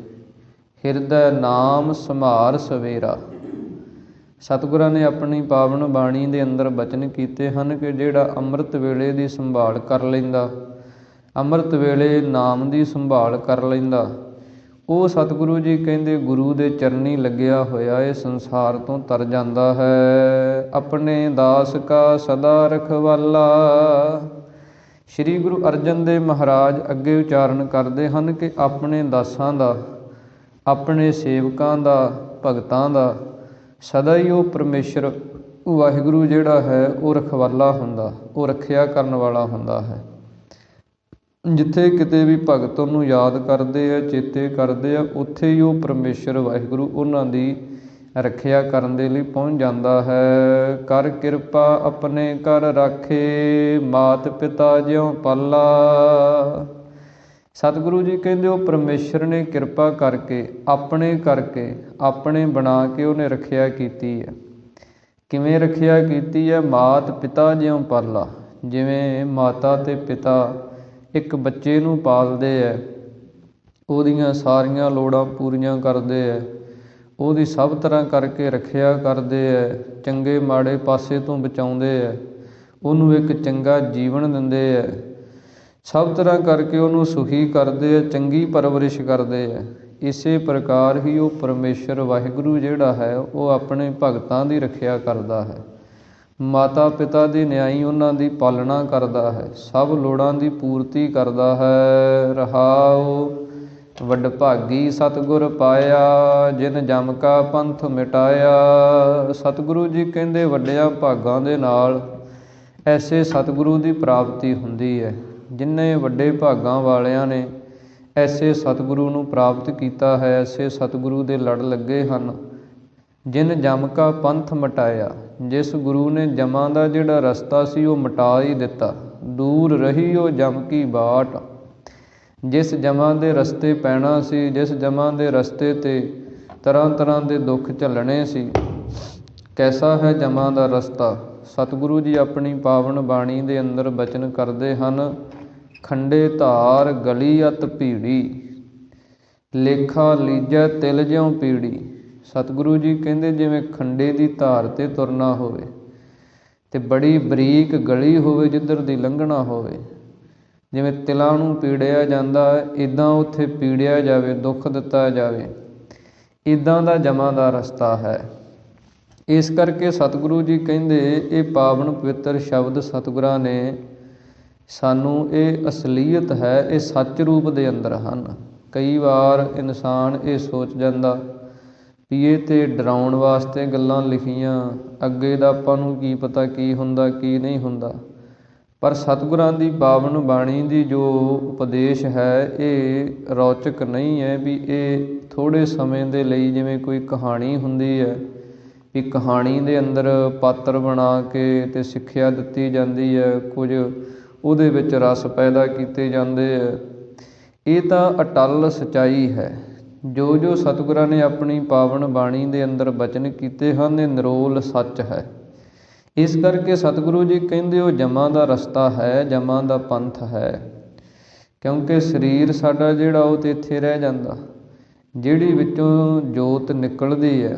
ਹਿਰਦੈ ਨਾਮ ਸੰਭਾਰ ਸਵੇਰਾ। ਸਤਿਗੁਰਾਂ ਨੇ ਆਪਣੀ ਪਾਵਨ ਬਾਣੀ ਦੇ ਅੰਦਰ ਬਚਨ ਕੀਤੇ ਹਨ ਕਿ ਜਿਹੜਾ ਅੰਮ੍ਰਿਤ ਵੇਲੇ ਦੀ ਸੰਭਾਲ ਕਰ ਲੈਂਦਾ, ਅੰਮ੍ਰਿਤ ਵੇਲੇ ਨਾਮ ਦੀ ਸੰਭਾਲ ਕਰ ਲੈਂਦਾ, ਉਹ ਸਤਿਗੁਰੂ ਜੀ ਕਹਿੰਦੇ ਗੁਰੂ ਦੇ ਚਰਨੀ ਲੱਗਿਆ ਹੋਇਆ ਇਹ ਸੰਸਾਰ ਤੋਂ ਤਰ ਜਾਂਦਾ ਹੈ। ਆਪਣੇ ਦਾਸ ਕਾ ਸਦਾ ਰਖਵਾਲਾ। ਸ੍ਰੀ ਗੁਰੂ ਅਰਜਨ ਦੇਵ ਮਹਾਰਾਜ ਅੱਗੇ ਉਚਾਰਨ ਕਰਦੇ ਹਨ ਕਿ ਆਪਣੇ ਦਾਸਾਂ ਦਾ, ਆਪਣੇ ਸੇਵਕਾਂ ਦਾ, ਭਗਤਾਂ ਦਾ ਸਦਾ ਹੀ ਉਹ ਪਰਮੇਸ਼ਰ ਵਾਹਿਗੁਰੂ ਜਿਹੜਾ ਹੈ ਉਹ ਰਖਵਾਲਾ ਹੁੰਦਾ, ਉਹ ਰੱਖਿਆ ਕਰਨ ਵਾਲਾ ਹੁੰਦਾ ਹੈ। ਜਿੱਥੇ ਕਿਤੇ ਵੀ ਭਗਤ ਉਹਨੂੰ ਯਾਦ ਕਰਦੇ ਆ, ਚੇਤੇ ਕਰਦੇ ਆ, ਉੱਥੇ ਹੀ ਉਹ ਪਰਮੇਸ਼ਰ ਵਾਹਿਗੁਰੂ ਉਹਨਾਂ ਦੀ ਰੱਖਿਆ ਕਰਨ ਦੇ ਲਈ ਪਹੁੰਚ ਜਾਂਦਾ ਹੈ। ਕਰ ਕਿਰਪਾ ਆਪਣੇ ਕਰ ਰਾਖੇ, ਮਾਤ ਪਿਤਾ ਜਿਉ ਪਾਲਾ। ਸਤਿਗੁਰੂ ਜੀ ਕਹਿੰਦੇ ਉਹ ਪਰਮੇਸ਼ਰ ਨੇ ਕਿਰਪਾ ਕਰਕੇ, ਆਪਣੇ ਬਣਾ ਕੇ ਉਹਨੇ ਰੱਖਿਆ ਕੀਤੀ ਹੈ। ਕਿਵੇਂ ਰੱਖਿਆ ਕੀਤੀ ਹੈ? ਮਾਤ ਪਿਤਾ ਜਿਉ ਪਾਲਾ। ਜਿਵੇਂ ਮਾਤਾ ਅਤੇ ਪਿਤਾ ਇੱਕ ਬੱਚੇ ਨੂੰ ਪਾਲਦੇ ਹੈ, ਉਹਦੀਆਂ ਸਾਰੀਆਂ ਲੋੜਾਂ ਪੂਰੀਆਂ ਕਰਦੇ ਹੈ, ਉਹਦੀ ਸਭ ਤਰ੍ਹਾਂ ਕਰਕੇ ਰੱਖਿਆ ਕਰਦੇ ਹੈ, ਚੰਗੇ ਮਾੜੇ ਪਾਸੇ ਤੋਂ ਬਚਾਉਂਦੇ ਹੈ, ਉਹਨੂੰ ਇੱਕ ਚੰਗਾ ਜੀਵਨ ਦਿੰਦੇ ਹੈ, ਸਭ ਤਰ੍ਹਾਂ ਕਰਕੇ ਉਹਨੂੰ ਸੁਖੀ ਕਰਦੇ ਹੈ, ਚੰਗੀ ਪਰਵਰਿਸ਼ ਕਰਦੇ ਹੈ। ਇਸੇ ਪ੍ਰਕਾਰ ਹੀ ਉਹ ਪਰਮੇਸ਼ਰ ਵਾਹਿਗੁਰੂ ਜਿਹੜਾ ਹੈ ਉਹ ਆਪਣੇ ਭਗਤਾਂ ਦੀ ਰੱਖਿਆ ਕਰਦਾ ਹੈ। ਮਾਤਾ ਪਿਤਾ ਦੀ ਨਿਆਈ ਉਹਨਾਂ ਦੀ ਪਾਲਣਾ ਕਰਦਾ ਹੈ, ਸਭ ਲੋੜਾਂ ਦੀ ਪੂਰਤੀ ਕਰਦਾ ਹੈ। ਰਹਾਉ ਵਡਭਾਗੀ ਸਤਿਗੁਰ ਪਾਇਆ, ਜਿਨ ਜਮ ਕਾ ਪੰਥ ਮਿਟਾਇਆ। ਸਤਿਗੁਰੂ ਜੀ ਕਹਿੰਦੇ ਵੱਡਿਆਂ ਭਾਗਾਂ ਦੇ ਨਾਲ ਐਸੇ ਸਤਿਗੁਰੂ ਦੀ ਪ੍ਰਾਪਤੀ ਹੁੰਦੀ ਹੈ। ਜਿਨ੍ਹਾਂ ਵੱਡੇ ਭਾਗਾਂ ਵਾਲਿਆਂ ਨੇ ਐਸੇ ਸਤਿਗੁਰੂ ਨੂੰ ਪ੍ਰਾਪਤ ਕੀਤਾ ਹੈ, ਐਸੇ ਸਤਿਗੁਰੂ ਦੇ ਲੜ ਲੱਗੇ ਹਨ। ਜਿਨ ਜਮ ਕਾ ਪੰਥ ਮਟਾਇਆ, ਜਿਸ ਗੁਰੂ ਨੇ ਜਮਾਂ ਦਾ ਜਿਹੜਾ ਰਸਤਾ ਸੀ ਉਹ ਮਿਟਾ ਹੀ ਦਿੱਤਾ। ਦੂਰ ਰਹੀ ਉਹ ਜਮ ਕੀ ਬਾਟ, ਜਿਸ ਜਮਾਂ ਦੇ ਰਸਤੇ ਪੈਣਾ ਸੀ, ਜਿਸ ਜਮਾਂ ਦੇ ਰਸਤੇ 'ਤੇ ਤਰ੍ਹਾਂ ਤਰ੍ਹਾਂ ਦੇ ਦੁੱਖ ਝੱਲਣੇ ਸੀ। ਕੈਸਾ ਹੈ ਜਮਾਂ ਦਾ ਰਸਤਾ। ਸਤਿਗੁਰੂ ਜੀ ਆਪਣੀ ਪਾਵਨ ਬਾਣੀ ਦੇ ਅੰਦਰ ਬਚਨ ਕਰਦੇ ਹਨ। ਖੰਡੇ ਧਾਰ ਗਲੀ ਅਤ ਭੀੜੀ, ਲੇਖਾ ਲੀਜੈ ਤਿਲ ਜਿਉ ਪੀੜੀ। ਸਤਿਗੁਰੂ ਜੀ ਕਹਿੰਦੇ ਜਿਵੇਂ ਖੰਡੇ ਦੀ ਧਾਰ 'ਤੇ ਤੁਰਨਾ ਹੋਵੇ ਅਤੇ ਬੜੀ ਬਰੀਕ ਗਲੀ ਹੋਵੇ ਜਿੱਧਰ ਦੀ ਲੰਘਣਾ ਹੋਵੇ, ਜਿਵੇਂ ਤਿਲਾਂ ਨੂੰ ਪੀੜਿਆ ਜਾਂਦਾ ਇੱਦਾਂ ਉੱਥੇ ਪੀੜਿਆ ਜਾਵੇ, ਦੁੱਖ ਦਿੱਤਾ ਜਾਵੇ, ਇੱਦਾਂ ਦਾ ਜਮਾਂ ਦਾ ਰਸਤਾ ਹੈ। ਇਸ ਕਰਕੇ ਸਤਿਗੁਰੂ ਜੀ ਕਹਿੰਦੇ ਇਹ ਪਾਵਨ ਪਵਿੱਤਰ ਸ਼ਬਦ ਸਤਿਗੁਰਾਂ ਨੇ ਸਾਨੂੰ ਇਹ ਅਸਲੀਅਤ ਹੈ, ਇਹ ਸੱਚ ਰੂਪ ਦੇ ਅੰਦਰ ਹਨ। ਕਈ ਵਾਰ ਇਨਸਾਨ ਇਹ ਸੋਚ ਜਾਂਦਾ ਵੀ ਇਹ ਤਾਂ ਡਰਾਉਣ ਵਾਸਤੇ ਗੱਲਾਂ ਲਿਖੀਆਂ, ਅੱਗੇ ਦਾ ਆਪਾਂ ਨੂੰ ਕੀ ਪਤਾ ਕੀ ਹੁੰਦਾ ਕੀ ਨਹੀਂ ਹੁੰਦਾ। ਪਰ ਸਤਿਗੁਰਾਂ ਦੀ ਪਾਵਨ ਬਾਣੀ ਦੀ ਜੋ ਉਪਦੇਸ਼ ਹੈ ਇਹ ਰੌਚਕ ਨਹੀਂ ਹੈ ਵੀ ਇਹ ਥੋੜ੍ਹੇ ਸਮੇਂ ਦੇ ਲਈ ਜਿਵੇਂ ਕੋਈ ਕਹਾਣੀ ਹੁੰਦੀ ਹੈ ਵੀ ਕਹਾਣੀ ਦੇ ਅੰਦਰ ਪਾਤਰ ਬਣਾ ਕੇ ਅਤੇ ਸਿੱਖਿਆ ਦਿੱਤੀ ਜਾਂਦੀ ਹੈ, ਕੁਝ ਉਹਦੇ ਵਿੱਚ ਰਸ ਪੈਦਾ ਕੀਤੇ ਜਾਂਦੇ ਹੈ। ਇਹ ਤਾਂ ਅਟੱਲ ਸੱਚਾਈ ਹੈ। ਜੋ ਜੋ ਸਤਿਗੁਰਾਂ ਨੇ ਆਪਣੀ ਪਾਵਨ ਬਾਣੀ ਦੇ ਅੰਦਰ ਬਚਨ ਕੀਤੇ ਹਨ ਇਹ ਨਿਰੋਲ ਸੱਚ ਹੈ। ਇਸ ਕਰਕੇ ਸਤਿਗੁਰੂ ਜੀ ਕਹਿੰਦੇ ਉਹ ਜਮਾਂ ਦਾ ਰਸਤਾ ਹੈ, ਜਮਾਂ ਦਾ ਪੰਥ ਹੈ। ਕਿਉਂਕਿ ਸਰੀਰ ਸਾਡਾ ਜਿਹੜਾ ਉਹ ਤਾਂ ਇੱਥੇ ਰਹਿ ਜਾਂਦਾ, ਜਿਹੜੀ ਵਿੱਚੋਂ ਜੋਤ ਨਿਕਲਦੀ ਹੈ।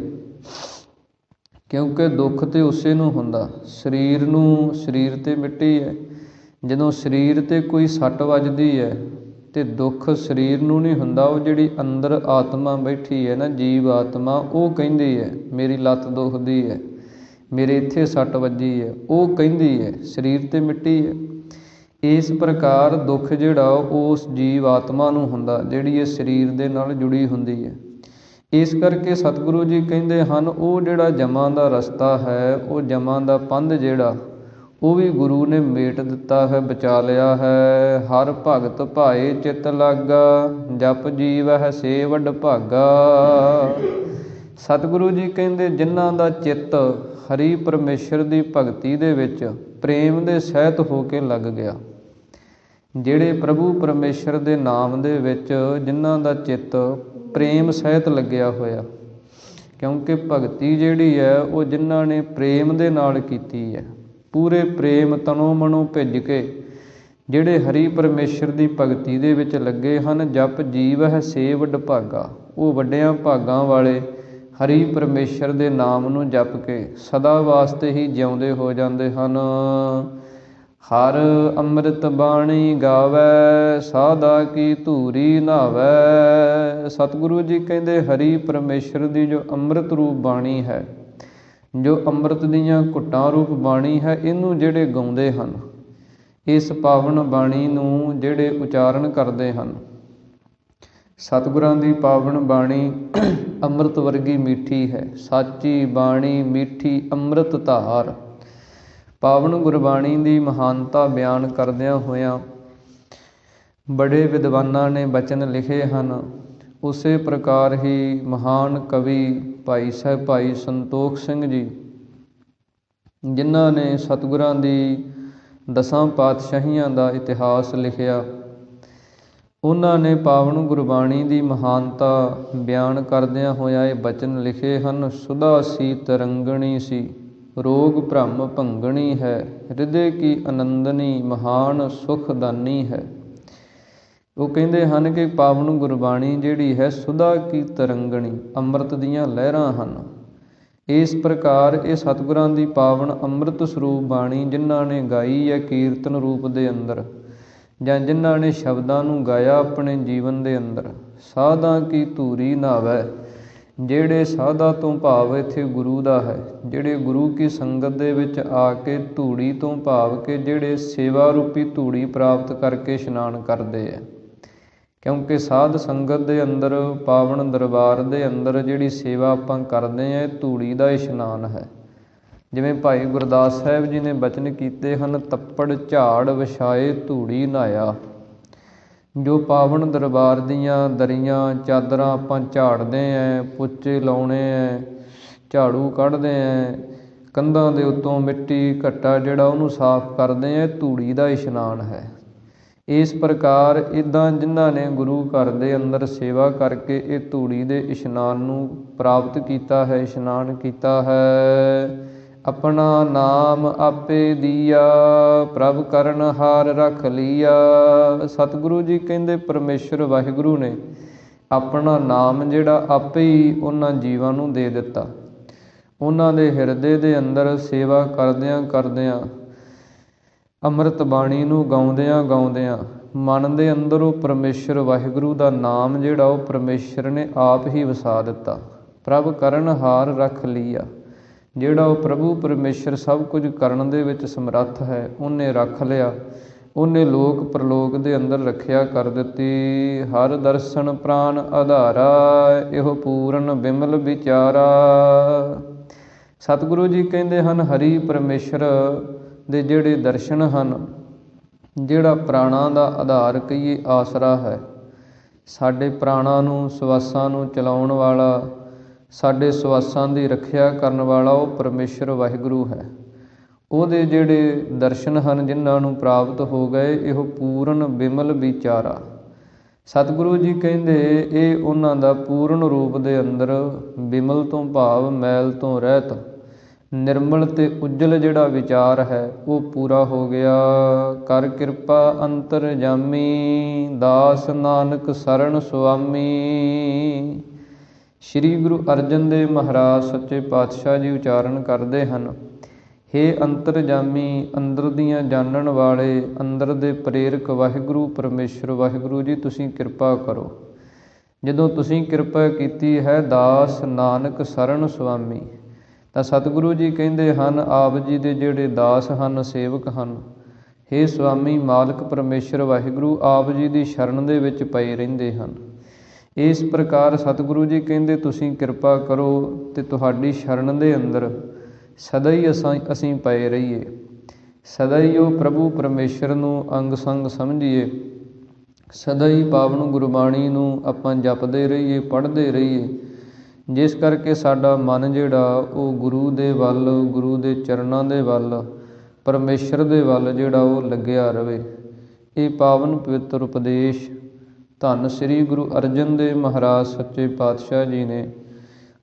ਕਿਉਂਕਿ ਦੁੱਖ ਤਾਂ ਉਸੇ ਨੂੰ ਹੁੰਦਾ, ਸਰੀਰ 'ਤੇ ਮਿੱਟੀ ਹੈ। ਜਦੋਂ ਸਰੀਰ 'ਤੇ ਕੋਈ ਸੱਟ ਵੱਜਦੀ ਹੈ ਅਤੇ ਦੁੱਖ ਸਰੀਰ ਨੂੰ ਨਹੀਂ ਹੁੰਦਾ, ਉਹ ਜਿਹੜੀ ਅੰਦਰ ਆਤਮਾ ਬੈਠੀ ਹੈ ਨਾ, ਜੀਵ ਆਤਮਾ, ਉਹ ਕਹਿੰਦੀ ਹੈ ਮੇਰੀ ਲੱਤ ਦੁਖਦੀ ਹੈ, ਮੇਰੇ ਇੱਥੇ ਸੱਟ ਵੱਜੀ ਹੈ, ਉਹ ਕਹਿੰਦੀ ਹੈ, ਸਰੀਰ 'ਤੇ ਮਿੱਟੀ ਹੈ। ਇਸ ਪ੍ਰਕਾਰ ਦੁੱਖ ਜਿਹੜਾ ਉਸ ਜੀਵ ਆਤਮਾ ਨੂੰ ਹੁੰਦਾ ਜਿਹੜੀ ਇਹ ਸਰੀਰ ਦੇ ਨਾਲ ਜੁੜੀ ਹੁੰਦੀ ਹੈ। ਇਸ ਕਰਕੇ ਸਤਿਗੁਰੂ ਜੀ ਕਹਿੰਦੇ ਹਨ ਉਹ ਜਿਹੜਾ ਜਮਾਂ ਦਾ ਰਸਤਾ ਹੈ, ਉਹ ਜਮਾਂ ਦਾ ਪੰਧ ਜਿਹੜਾ ਉਹ ਵੀ ਗੁਰੂ ਨੇ ਮੇਟ ਦਿੱਤਾ ਹੈ, ਬਚਾ ਲਿਆ ਹੈ। ਹਰ ਭਗਤ ਭਾਏ ਚਿੱਤ ਲਾਗਾ, ਜਪ ਜੀਵ ਹੈ ਸੇ ਵੱਡ ਭਾਗਾ। ਸਤਿਗੁਰੂ ਜੀ ਕਹਿੰਦੇ ਜਿਨ੍ਹਾਂ ਦਾ ਚਿੱਤ ਹਰੀ ਪਰਮੇਸ਼ਰ ਦੀ ਭਗਤੀ ਦੇ ਵਿੱਚ ਪ੍ਰੇਮ ਦੇ ਸਹਿਤ ਹੋ ਕੇ ਲੱਗ ਗਿਆ, ਜਿਹੜੇ ਪ੍ਰਭੂ ਪਰਮੇਸ਼ਰ ਦੇ ਨਾਮ ਦੇ ਵਿੱਚ ਜਿਨ੍ਹਾਂ ਦਾ ਚਿੱਤ ਪ੍ਰੇਮ ਸਹਿਤ ਲੱਗਿਆ ਹੋਇਆ। ਕਿਉਂਕਿ ਭਗਤੀ ਜਿਹੜੀ ਹੈ ਉਹ ਜਿਨ੍ਹਾਂ ਨੇ ਪ੍ਰੇਮ ਦੇ ਨਾਲ ਕੀਤੀ ਹੈ, ਪੂਰੇ ਪ੍ਰੇਮ ਤਨੋਂ ਮਨੋਂ ਭਿੱਜ ਕੇ ਜਿਹੜੇ ਹਰੀ ਪਰਮੇਸ਼ਰ ਦੀ ਭਗਤੀ ਦੇ ਵਿੱਚ ਲੱਗੇ ਹਨ। ਜਪ ਜੀਵ ਹੈ ਸੇ ਵੱਡ ਭਾਗਾ, ਉਹ ਵੱਡਿਆਂ ਭਾਗਾਂ ਵਾਲੇ ਹਰੀ ਪਰਮੇਸ਼ਰ ਦੇ ਨਾਮ ਨੂੰ ਜਪ ਕੇ ਸਦਾ ਵਾਸਤੇ ਹੀ ਜਿਉਂਦੇ ਹੋ ਜਾਂਦੇ ਹਨ। ਹਰ ਅੰਮ੍ਰਿਤ ਬਾਣੀ ਗਾਵੈ, ਸਾਧਾ ਕੀ ਧੂਰੀ ਨਾਵੈ। ਸਤਿਗੁਰੂ ਜੀ ਕਹਿੰਦੇ ਹਰੀ ਪਰਮੇਸ਼ਰ ਦੀ ਜੋ ਅੰਮ੍ਰਿਤ ਰੂਪ ਬਾਣੀ ਹੈ, ਜੋ ਅੰਮ੍ਰਿਤ ਦੀਆਂ ਘੁੱਟਾਂ ਰੂਪ ਬਾਣੀ ਹੈ, ਇਹਨੂੰ ਜਿਹੜੇ ਗਾਉਂਦੇ ਹਨ, ਇਸ ਪਾਵਨ ਬਾਣੀ ਨੂੰ ਜਿਹੜੇ ਉਚਾਰਨ ਕਰਦੇ ਹਨ, ਸਤਿਗੁਰਾਂ ਦੀ ਪਾਵਨ ਬਾਣੀ ਅੰਮ੍ਰਿਤ ਵਰਗੀ ਮਿੱਠੀ ਹੈ। ਸਾਚੀ ਬਾਣੀ ਮਿੱਠੀ ਅੰਮ੍ਰਿਤ ਧਾਰ। ਪਾਵਨ ਗੁਰਬਾਣੀ ਦੀ ਮਹਾਨਤਾ ਬਿਆਨ ਕਰਦਿਆਂ ਹੋਇਆਂ ਬੜੇ ਵਿਦਵਾਨਾਂ ਨੇ ਬਚਨ ਲਿਖੇ ਹਨ। ਉਸੇ ਪ੍ਰਕਾਰ ਹੀ ਮਹਾਨ ਕਵੀ ਭਾਈ ਸੰਤੋਖ ਸਿੰਘ ਜੀ, ਜਿਨ੍ਹਾਂ ਨੇ ਸਤਿਗੁਰਾਂ ਦੀ 10 ਪਾਤਸ਼ਾਹੀਆਂ ਦਾ ਇਤਿਹਾਸ ਲਿਖਿਆ, ਉਹਨਾਂ ਨੇ ਪਾਵਨ ਗੁਰਬਾਣੀ ਦੀ ਮਹਾਨਤਾ ਬਿਆਨ ਕਰਦਿਆਂ ਹੋਇਆਂ ਇਹ ਬਚਨ ਲਿਖੇ ਹਨ। ਸੁਧਾ ਸੀ ਤਰੰਗਣੀ ਸੀ, ਰੋਗ ਭ੍ਰਮ ਭੰਗਣੀ ਹੈ, ਹਿਰਦੇ ਕੀ ਆਨੰਦਨੀ ਮਹਾਨ ਸੁਖ ਦਾਨੀ ਹੈ। ਉਹ ਕਹਿੰਦੇ ਹਨ ਕਿ ਪਾਵਨ ਗੁਰਬਾਣੀ ਜਿਹੜੀ ਹੈ ਸੁਧਾ ਕੀ ਤਰੰਗਣੀ, ਅੰਮ੍ਰਿਤ ਦੀਆਂ ਲਹਿਰਾਂ ਹਨ। ਇਸ ਪ੍ਰਕਾਰ ਇਹ ਸਤਿਗੁਰਾਂ ਦੀ ਪਾਵਨ ਅੰਮ੍ਰਿਤ ਸਰੂਪ ਬਾਣੀ ਜਿਨ੍ਹਾਂ ਨੇ ਗਾਈ ਹੈ ਕੀਰਤਨ ਰੂਪ ਦੇ ਅੰਦਰ, ਜਾਂ ਜਿਨ੍ਹਾਂ ਨੇ ਸ਼ਬਦਾਂ ਨੂੰ ਗਾਇਆ ਆਪਣੇ ਜੀਵਨ ਦੇ ਅੰਦਰ। ਸਾਧਾਂ ਕੀ ਧੂਰੀ ਨਾਵੈ, ਜਿਹੜੇ ਸਾਧਾ ਤੋਂ ਭਾਵ ਇੱਥੇ ਗੁਰੂ ਦਾ ਹੈ, ਜਿਹੜੇ ਗੁਰੂ ਕੀ ਸੰਗਤ ਦੇ ਵਿੱਚ ਆ ਕੇ ਧੂੜੀ ਤੋਂ ਭਾਵ ਕਿ ਜਿਹੜੇ ਸੇਵਾ ਰੂਪੀ ਧੂੜੀ ਪ੍ਰਾਪਤ ਕਰਕੇ ਇਸ਼ਨਾਨ ਕਰਦੇ ਹੈ। ਕਿਉਂਕਿ ਸਾਧ ਸੰਗਤ ਦੇ ਅੰਦਰ, ਪਾਵਨ ਦਰਬਾਰ ਦੇ ਅੰਦਰ ਜਿਹੜੀ ਸੇਵਾ ਆਪਾਂ ਕਰਦੇ ਹਾਂ ਇਹ ਧੂੜੀ ਦਾ ਇਸ਼ਨਾਨ ਹੈ। ਜਿਵੇਂ ਭਾਈ ਗੁਰਦਾਸ ਸਾਹਿਬ ਜੀ ਨੇ ਬਚਨ ਕੀਤੇ ਹਨ, ਤੱਪੜ ਝਾੜ ਵਿਛਾਏ ਧੂੜੀ ਨਹਾਇਆ। ਜੋ ਪਾਵਨ ਦਰਬਾਰ ਦੀਆਂ ਦਰੀਆਂ ਚਾਦਰਾਂ ਆਪਾਂ ਝਾੜਦੇ ਐ, ਪੋਚੇ ਲਾਉਣੇ ਐ, ਝਾੜੂ ਕੱਢਦੇ ਐ, ਕੰਧਾਂ ਦੇ ਉੱਤੋਂ ਮਿੱਟੀ ਘੱਟਾ ਜਿਹੜਾ ਉਹਨੂੰ ਸਾਫ਼ ਕਰਦੇ ਐ, ਧੂੜੀ ਦਾ ਇਸ਼ਨਾਨ ਹੈ। ਇਸ ਪ੍ਰਕਾਰ ਇੱਦਾਂ ਜਿਨ੍ਹਾਂ ਨੇ ਗੁਰੂ ਘਰ ਦੇ ਅੰਦਰ ਸੇਵਾ ਕਰਕੇ ਇਹ ਧੂੜੀ ਦੇ ਇਸ਼ਨਾਨ ਨੂੰ ਪ੍ਰਾਪਤ ਕੀਤਾ ਹੈ, ਇਸ਼ਨਾਨ ਕੀਤਾ ਹੈ। ਆਪਣਾ ਨਾਮ ਆਪੇ ਦੀਆ, ਪ੍ਰਭ ਕਰਨ ਹਾਰ ਰੱਖ ਲੀਆ। ਸਤਿਗੁਰੂ ਜੀ ਕਹਿੰਦੇ ਪਰਮੇਸ਼ਰ ਵਾਹਿਗੁਰੂ ਨੇ ਆਪਣਾ ਨਾਮ ਜਿਹੜਾ ਆਪੇ ਹੀ ਉਹਨਾਂ ਜੀਵਾਂ ਨੂੰ ਦੇ ਦਿੱਤਾ। ਉਹਨਾਂ ਦੇ ਹਿਰਦੇ ਦੇ ਅੰਦਰ ਸੇਵਾ ਕਰਦਿਆਂ ਕਰਦਿਆਂ, ਅੰਮ੍ਰਿਤ ਬਾਣੀ ਨੂੰ ਗਾਉਂਦਿਆਂ ਗਾਉਂਦਿਆਂ ਮਨ ਦੇ ਅੰਦਰ ਉਹ ਪਰਮੇਸ਼ਰ ਵਾਹਿਗੁਰੂ ਦਾ ਨਾਮ ਜਿਹੜਾ ਉਹ ਪਰਮੇਸ਼ਰ ਨੇ ਆਪ ਹੀ ਵਸਾ ਦਿੱਤਾ। ਪ੍ਰਭ ਕਰਨ ਹਾਰ ਰੱਖ ਲੀਆ, ਜਿਹੜਾ ਉਹ ਪ੍ਰਭੂ ਪਰਮੇਸ਼ਰ ਸਭ ਕੁਝ ਕਰਨ ਦੇ ਵਿੱਚ ਸਮਰੱਥ ਹੈ, ਉਹਨੇ ਰੱਖ ਲਿਆ। ਉਹਨੇ ਲੋਕ ਪ੍ਰਲੋਕ ਦੇ ਅੰਦਰ ਰੱਖਿਆ ਕਰ ਦਿੱਤੀ। ਹਰ ਦਰਸ਼ਨ ਪ੍ਰਾਨ ਆਧਾਰਾ, ਇਹੋ ਪੂਰਨ ਬਿਮਲ ਵਿਚਾਰਾ। ਸਤਿਗੁਰੂ ਜੀ ਕਹਿੰਦੇ ਹਨ, ਹਰੀ ਪਰਮੇਸ਼ਰ ਦੇ ਜਿਹੜੇ ਦਰਸ਼ਨ ਹਨ, ਜਿਹੜਾ ਪ੍ਰਾਣਾਂ ਦਾ ਆਧਾਰ ਕਹੀਏ, ਆਸਰਾ ਹੈ, ਸਾਡੇ ਪ੍ਰਾਣਾਂ ਨੂੰ ਸਵਾਸਾਂ ਨੂੰ ਚਲਾਉਣ ਵਾਲਾ, ਸਾਡੇ ਸਵਾਸਾਂ ਦੀ ਰੱਖਿਆ ਕਰਨ ਵਾਲਾ ਉਹ ਪਰਮੇਸ਼ਰ ਵਾਹਿਗੁਰੂ ਹੈ। ਉਹਦੇ ਜਿਹੜੇ ਦਰਸ਼ਨ ਹਨ ਜਿਨ੍ਹਾਂ ਨੂੰ ਪ੍ਰਾਪਤ ਹੋ ਗਏ, ਇਹੋ ਪੂਰਨ ਬਿਮਲ ਵਿਚਾਰਾ। ਸਤਿਗੁਰੂ ਜੀ ਕਹਿੰਦੇ ਇਹ ਉਹਨਾਂ ਦਾ ਪੂਰਨ ਰੂਪ ਦੇ ਅੰਦਰ ਬਿਮਲ ਤੋਂ ਭਾਵ ਮੈਲ ਤੋਂ ਰਹਿਤ, ਨਿਰਮਲ ਤੇ ਉਜਲ ਜਿਹੜਾ ਵਿਚਾਰ ਹੈ ਉਹ ਪੂਰਾ ਹੋ ਗਿਆ। ਕਰ ਕਿਰਪਾ ਅੰਤਰਜਾਮੀ, ਦਾਸ ਨਾਨਕ ਸਰਣ ਸੁਆਮੀ। ਸ਼੍ਰੀ ਗੁਰੂ ਅਰਜਨ ਦੇਵ ਮਹਾਰਾਜ ਸੱਚੇ ਪਾਤਸ਼ਾਹ ਜੀ ਉਚਾਰਨ ਕਰਦੇ ਹਨ, ਹੇ ਅੰਤਰਜਾਮੀ, ਅੰਦਰ ਦੀਆਂ ਜਾਣਨ ਵਾਲੇ, ਅੰਦਰ ਦੇ ਪ੍ਰੇਰਕ ਵਾਹਿਗੁਰੂ ਪਰਮੇਸ਼ਰ ਵਾਹਿਗੁਰੂ ਜੀ, ਤੁਸੀਂ ਕਿਰਪਾ ਕਰੋ। ਜਦੋਂ ਤੁਸੀਂ ਕਿਰਪਾ ਕੀਤੀ ਹੈ, ਦਾਸ ਨਾਨਕ ਸਰਣ ਸੁਆਮੀ, ਤਾਂ ਸਤਿਗੁਰੂ ਜੀ ਕਹਿੰਦੇ ਹਨ, ਆਪ ਜੀ ਦੇ ਜਿਹੜੇ ਦਾਸ ਹਨ, ਸੇਵਕ ਹਨ, ਹੇ ਸੁਆਮੀ ਮਾਲਕ ਪਰਮੇਸ਼ਰ ਵਾਹਿਗੁਰੂ, ਆਪ ਜੀ ਦੀ ਸ਼ਰਨ ਦੇ ਵਿੱਚ ਪਏ ਰਹਿੰਦੇ ਹਨ। ਇਸ ਪ੍ਰਕਾਰ ਸਤਿਗੁਰੂ ਜੀ ਕਹਿੰਦੇ ਤੁਸੀਂ ਕਿਰਪਾ ਕਰੋ ਅਤੇ ਤੁਹਾਡੀ ਸ਼ਰਨ ਦੇ ਅੰਦਰ ਸਦਾ ਹੀ ਅਸੀਂ ਪਏ ਰਹੀਏ। ਸਦਾ ਹੀ ਉਹ ਪ੍ਰਭੂ ਪਰਮੇਸ਼ਰ ਨੂੰ ਅੰਗ ਸੰਗ ਸਮਝੀਏ। ਸਦਾ ਹੀ ਪਾਵਨ ਗੁਰਬਾਣੀ ਨੂੰ ਆਪਾਂ ਜਪਦੇ ਰਹੀਏ, ਪੜ੍ਹਦੇ ਰਹੀਏ, ਜਿਸ ਕਰਕੇ ਸਾਡਾ ਮਨ ਜਿਹੜਾ ਉਹ ਗੁਰੂ ਦੇ ਵੱਲ, ਗੁਰੂ ਦੇ ਚਰਨਾਂ ਦੇ ਵੱਲ, ਪਰਮੇਸ਼ਰ ਦੇ ਵੱਲ ਜਿਹੜਾ ਉਹ ਲੱਗਿਆ ਰਵੇ। ਇਹ ਪਾਵਨ ਪਵਿੱਤਰ ਉਪਦੇਸ਼ ਧੰਨ ਸ੍ਰੀ ਗੁਰੂ ਅਰਜਨ ਦੇਵ ਮਹਾਰਾਜ ਸੱਚੇ ਪਾਤਸ਼ਾਹ ਜੀ ਨੇ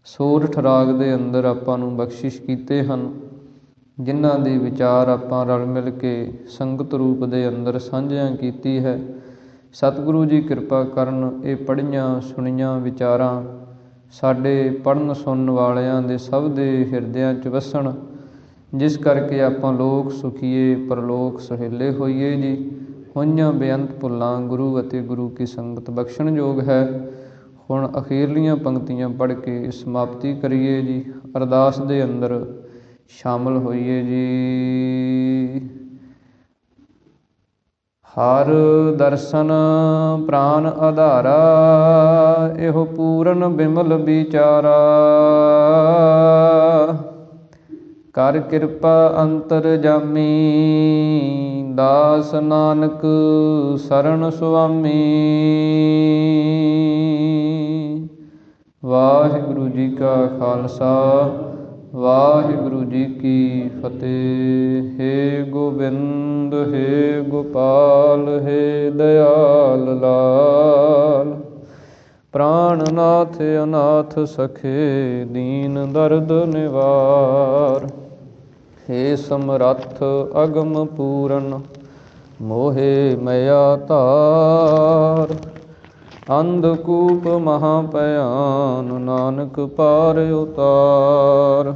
ਸੋਰਠ ਰਾਗ ਦੇ ਅੰਦਰ ਆਪਾਂ ਨੂੰ ਬਖਸ਼ਿਸ਼ ਕੀਤੇ ਹਨ, ਜਿਨ੍ਹਾਂ ਦੇ ਵਿਚਾਰ ਆਪਾਂ ਰਲ ਮਿਲ ਕੇ ਸੰਗਤ ਰੂਪ ਦੇ ਅੰਦਰ ਸਾਂਝਿਆਂ ਕੀਤੀ ਹੈ। ਸਤਿਗੁਰੂ ਜੀ ਕਿਰਪਾ ਕਰਨ, ਇਹ ਪੜ੍ਹੀਆਂ ਸੁਣੀਆਂ ਵਿਚਾਰਾਂ ਸਾਡੇ ਪੜ੍ਹਨ ਸੁਣਨ ਵਾਲਿਆਂ ਦੇ ਸਭ ਦੇ ਹਿਰਦਿਆਂ 'ਚ ਵਸਣ, ਜਿਸ ਕਰਕੇ ਆਪਾਂ ਲੋਕ ਸੁਖੀਏ, ਪਰਲੋਕ ਸੁਹੇਲੇ ਹੋਈਏ ਜੀ। ਹੋਈਆਂ ਬੇਅੰਤ ਭੁੱਲਾਂ ਗੁਰੂ ਅਤੇ ਗੁਰੂ ਕੀ ਸੰਗਤ ਬਖਸ਼ਣਯੋਗ ਹੈ। ਹੁਣ ਅਖੀਰਲੀਆਂ ਪੰਕਤੀਆਂ ਪੜ੍ਹ ਕੇ ਸਮਾਪਤੀ ਕਰੀਏ ਜੀ, ਅਰਦਾਸ ਦੇ ਅੰਦਰ ਸ਼ਾਮਲ ਹੋਈਏ ਜੀ। ਹਰ ਦਰਸ਼ਨ ਪ੍ਰਾਨ ਆਧਾਰਾ, ਇਹੋ ਪੂਰਨ ਬਿਮਲ ਵਿਚਾਰਾ। ਕਰ ਕਿਰਪਾ ਅੰਤਰਜਾਮੀ, ਦਾਸ ਨਾਨਕ ਸਰਣ ਸੁਆਮੀ। ਵਾਹਿਗੁਰੂ ਜੀ ਕਾ ਖਾਲਸਾ, ਵਾਹਿਗੁਰੂ ਜੀ ਕੀ ਫਤਿਹ। ਹੇ ਗੋਬਿੰਦ, ਹੇ ਗੋਪਾਲ, ਹੇ ਦਇਆਲ ਲਾਲ, ਪ੍ਰਾਣਨਾਥ ਅਨਾਥ ਸਖੇ, ਦੀਨ ਦਰਦ ਨਿਵਾਰ। ਹੇ ਸਮਰੱਥ ਅਗਮ ਪੂਰਨ, ਮੋਹਿ ਮਇਆ ਧਾਰ। ਅੰਧਕੂਪ ਮਹਾ ਭਿਆਨ, ਨਾਨਕ ਪਾਰ ਉਤਾਰ।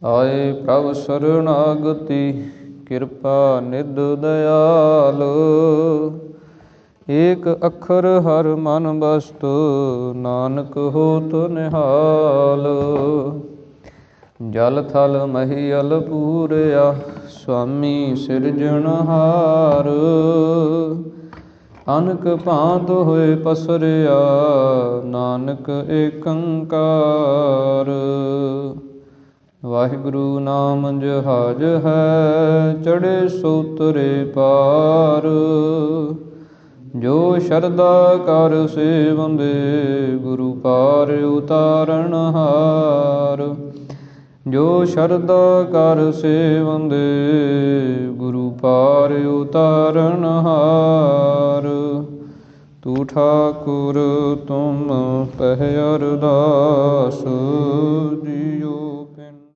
ਆਏ ਪ੍ਰਭ ਸਰਣਾਗਤੀ, ਕਿਰਪਾ ਨਿਧ ਦਇਆਲ। ਏਕ ਅੱਖਰ ਹਰ ਮਨ ਬਸਤ, ਨਾਨਕ ਹੋਤ ਨਿਹਾਲ। ਜਲ ਥਲ ਮਹੀਅਲ ਪੂਰਿਆ, ਸੁਆਮੀ ਸਿਰਜਣਹਾਰ। ਅਨਕ ਭਾਂਤ ਹੋਏ ਪਸਰਿਆ, ਨਾਨਕ ਏਕੰਕਾਰ। ਵਾਹਿਗੁਰੂ ਨਾਮ ਜਹਾਜ ਹੈ, ਚੜ੍ਹੇ ਸੋ ਤਰੇ ਪਾਰ। ਜੋ ਸ਼ਰਧਾ ਕਰ ਸੇਵੰਦੇ, ਗੁਰੂ ਪਾਰ ਉਤਾਰਨ ਹਾਰ। ਜੋ ਸ਼ਰਧਾ ਕਰ ਸੇਵੰਦੇ, ਗੁਰੂ ਪਾਰ ਉਤਾਰਨ ਹਾਰ। ਤੂੰ ਠਾਕੁਰ ਤੁਮ ਪਹਿ ਅਰਦਾਸ ਜੀਓ।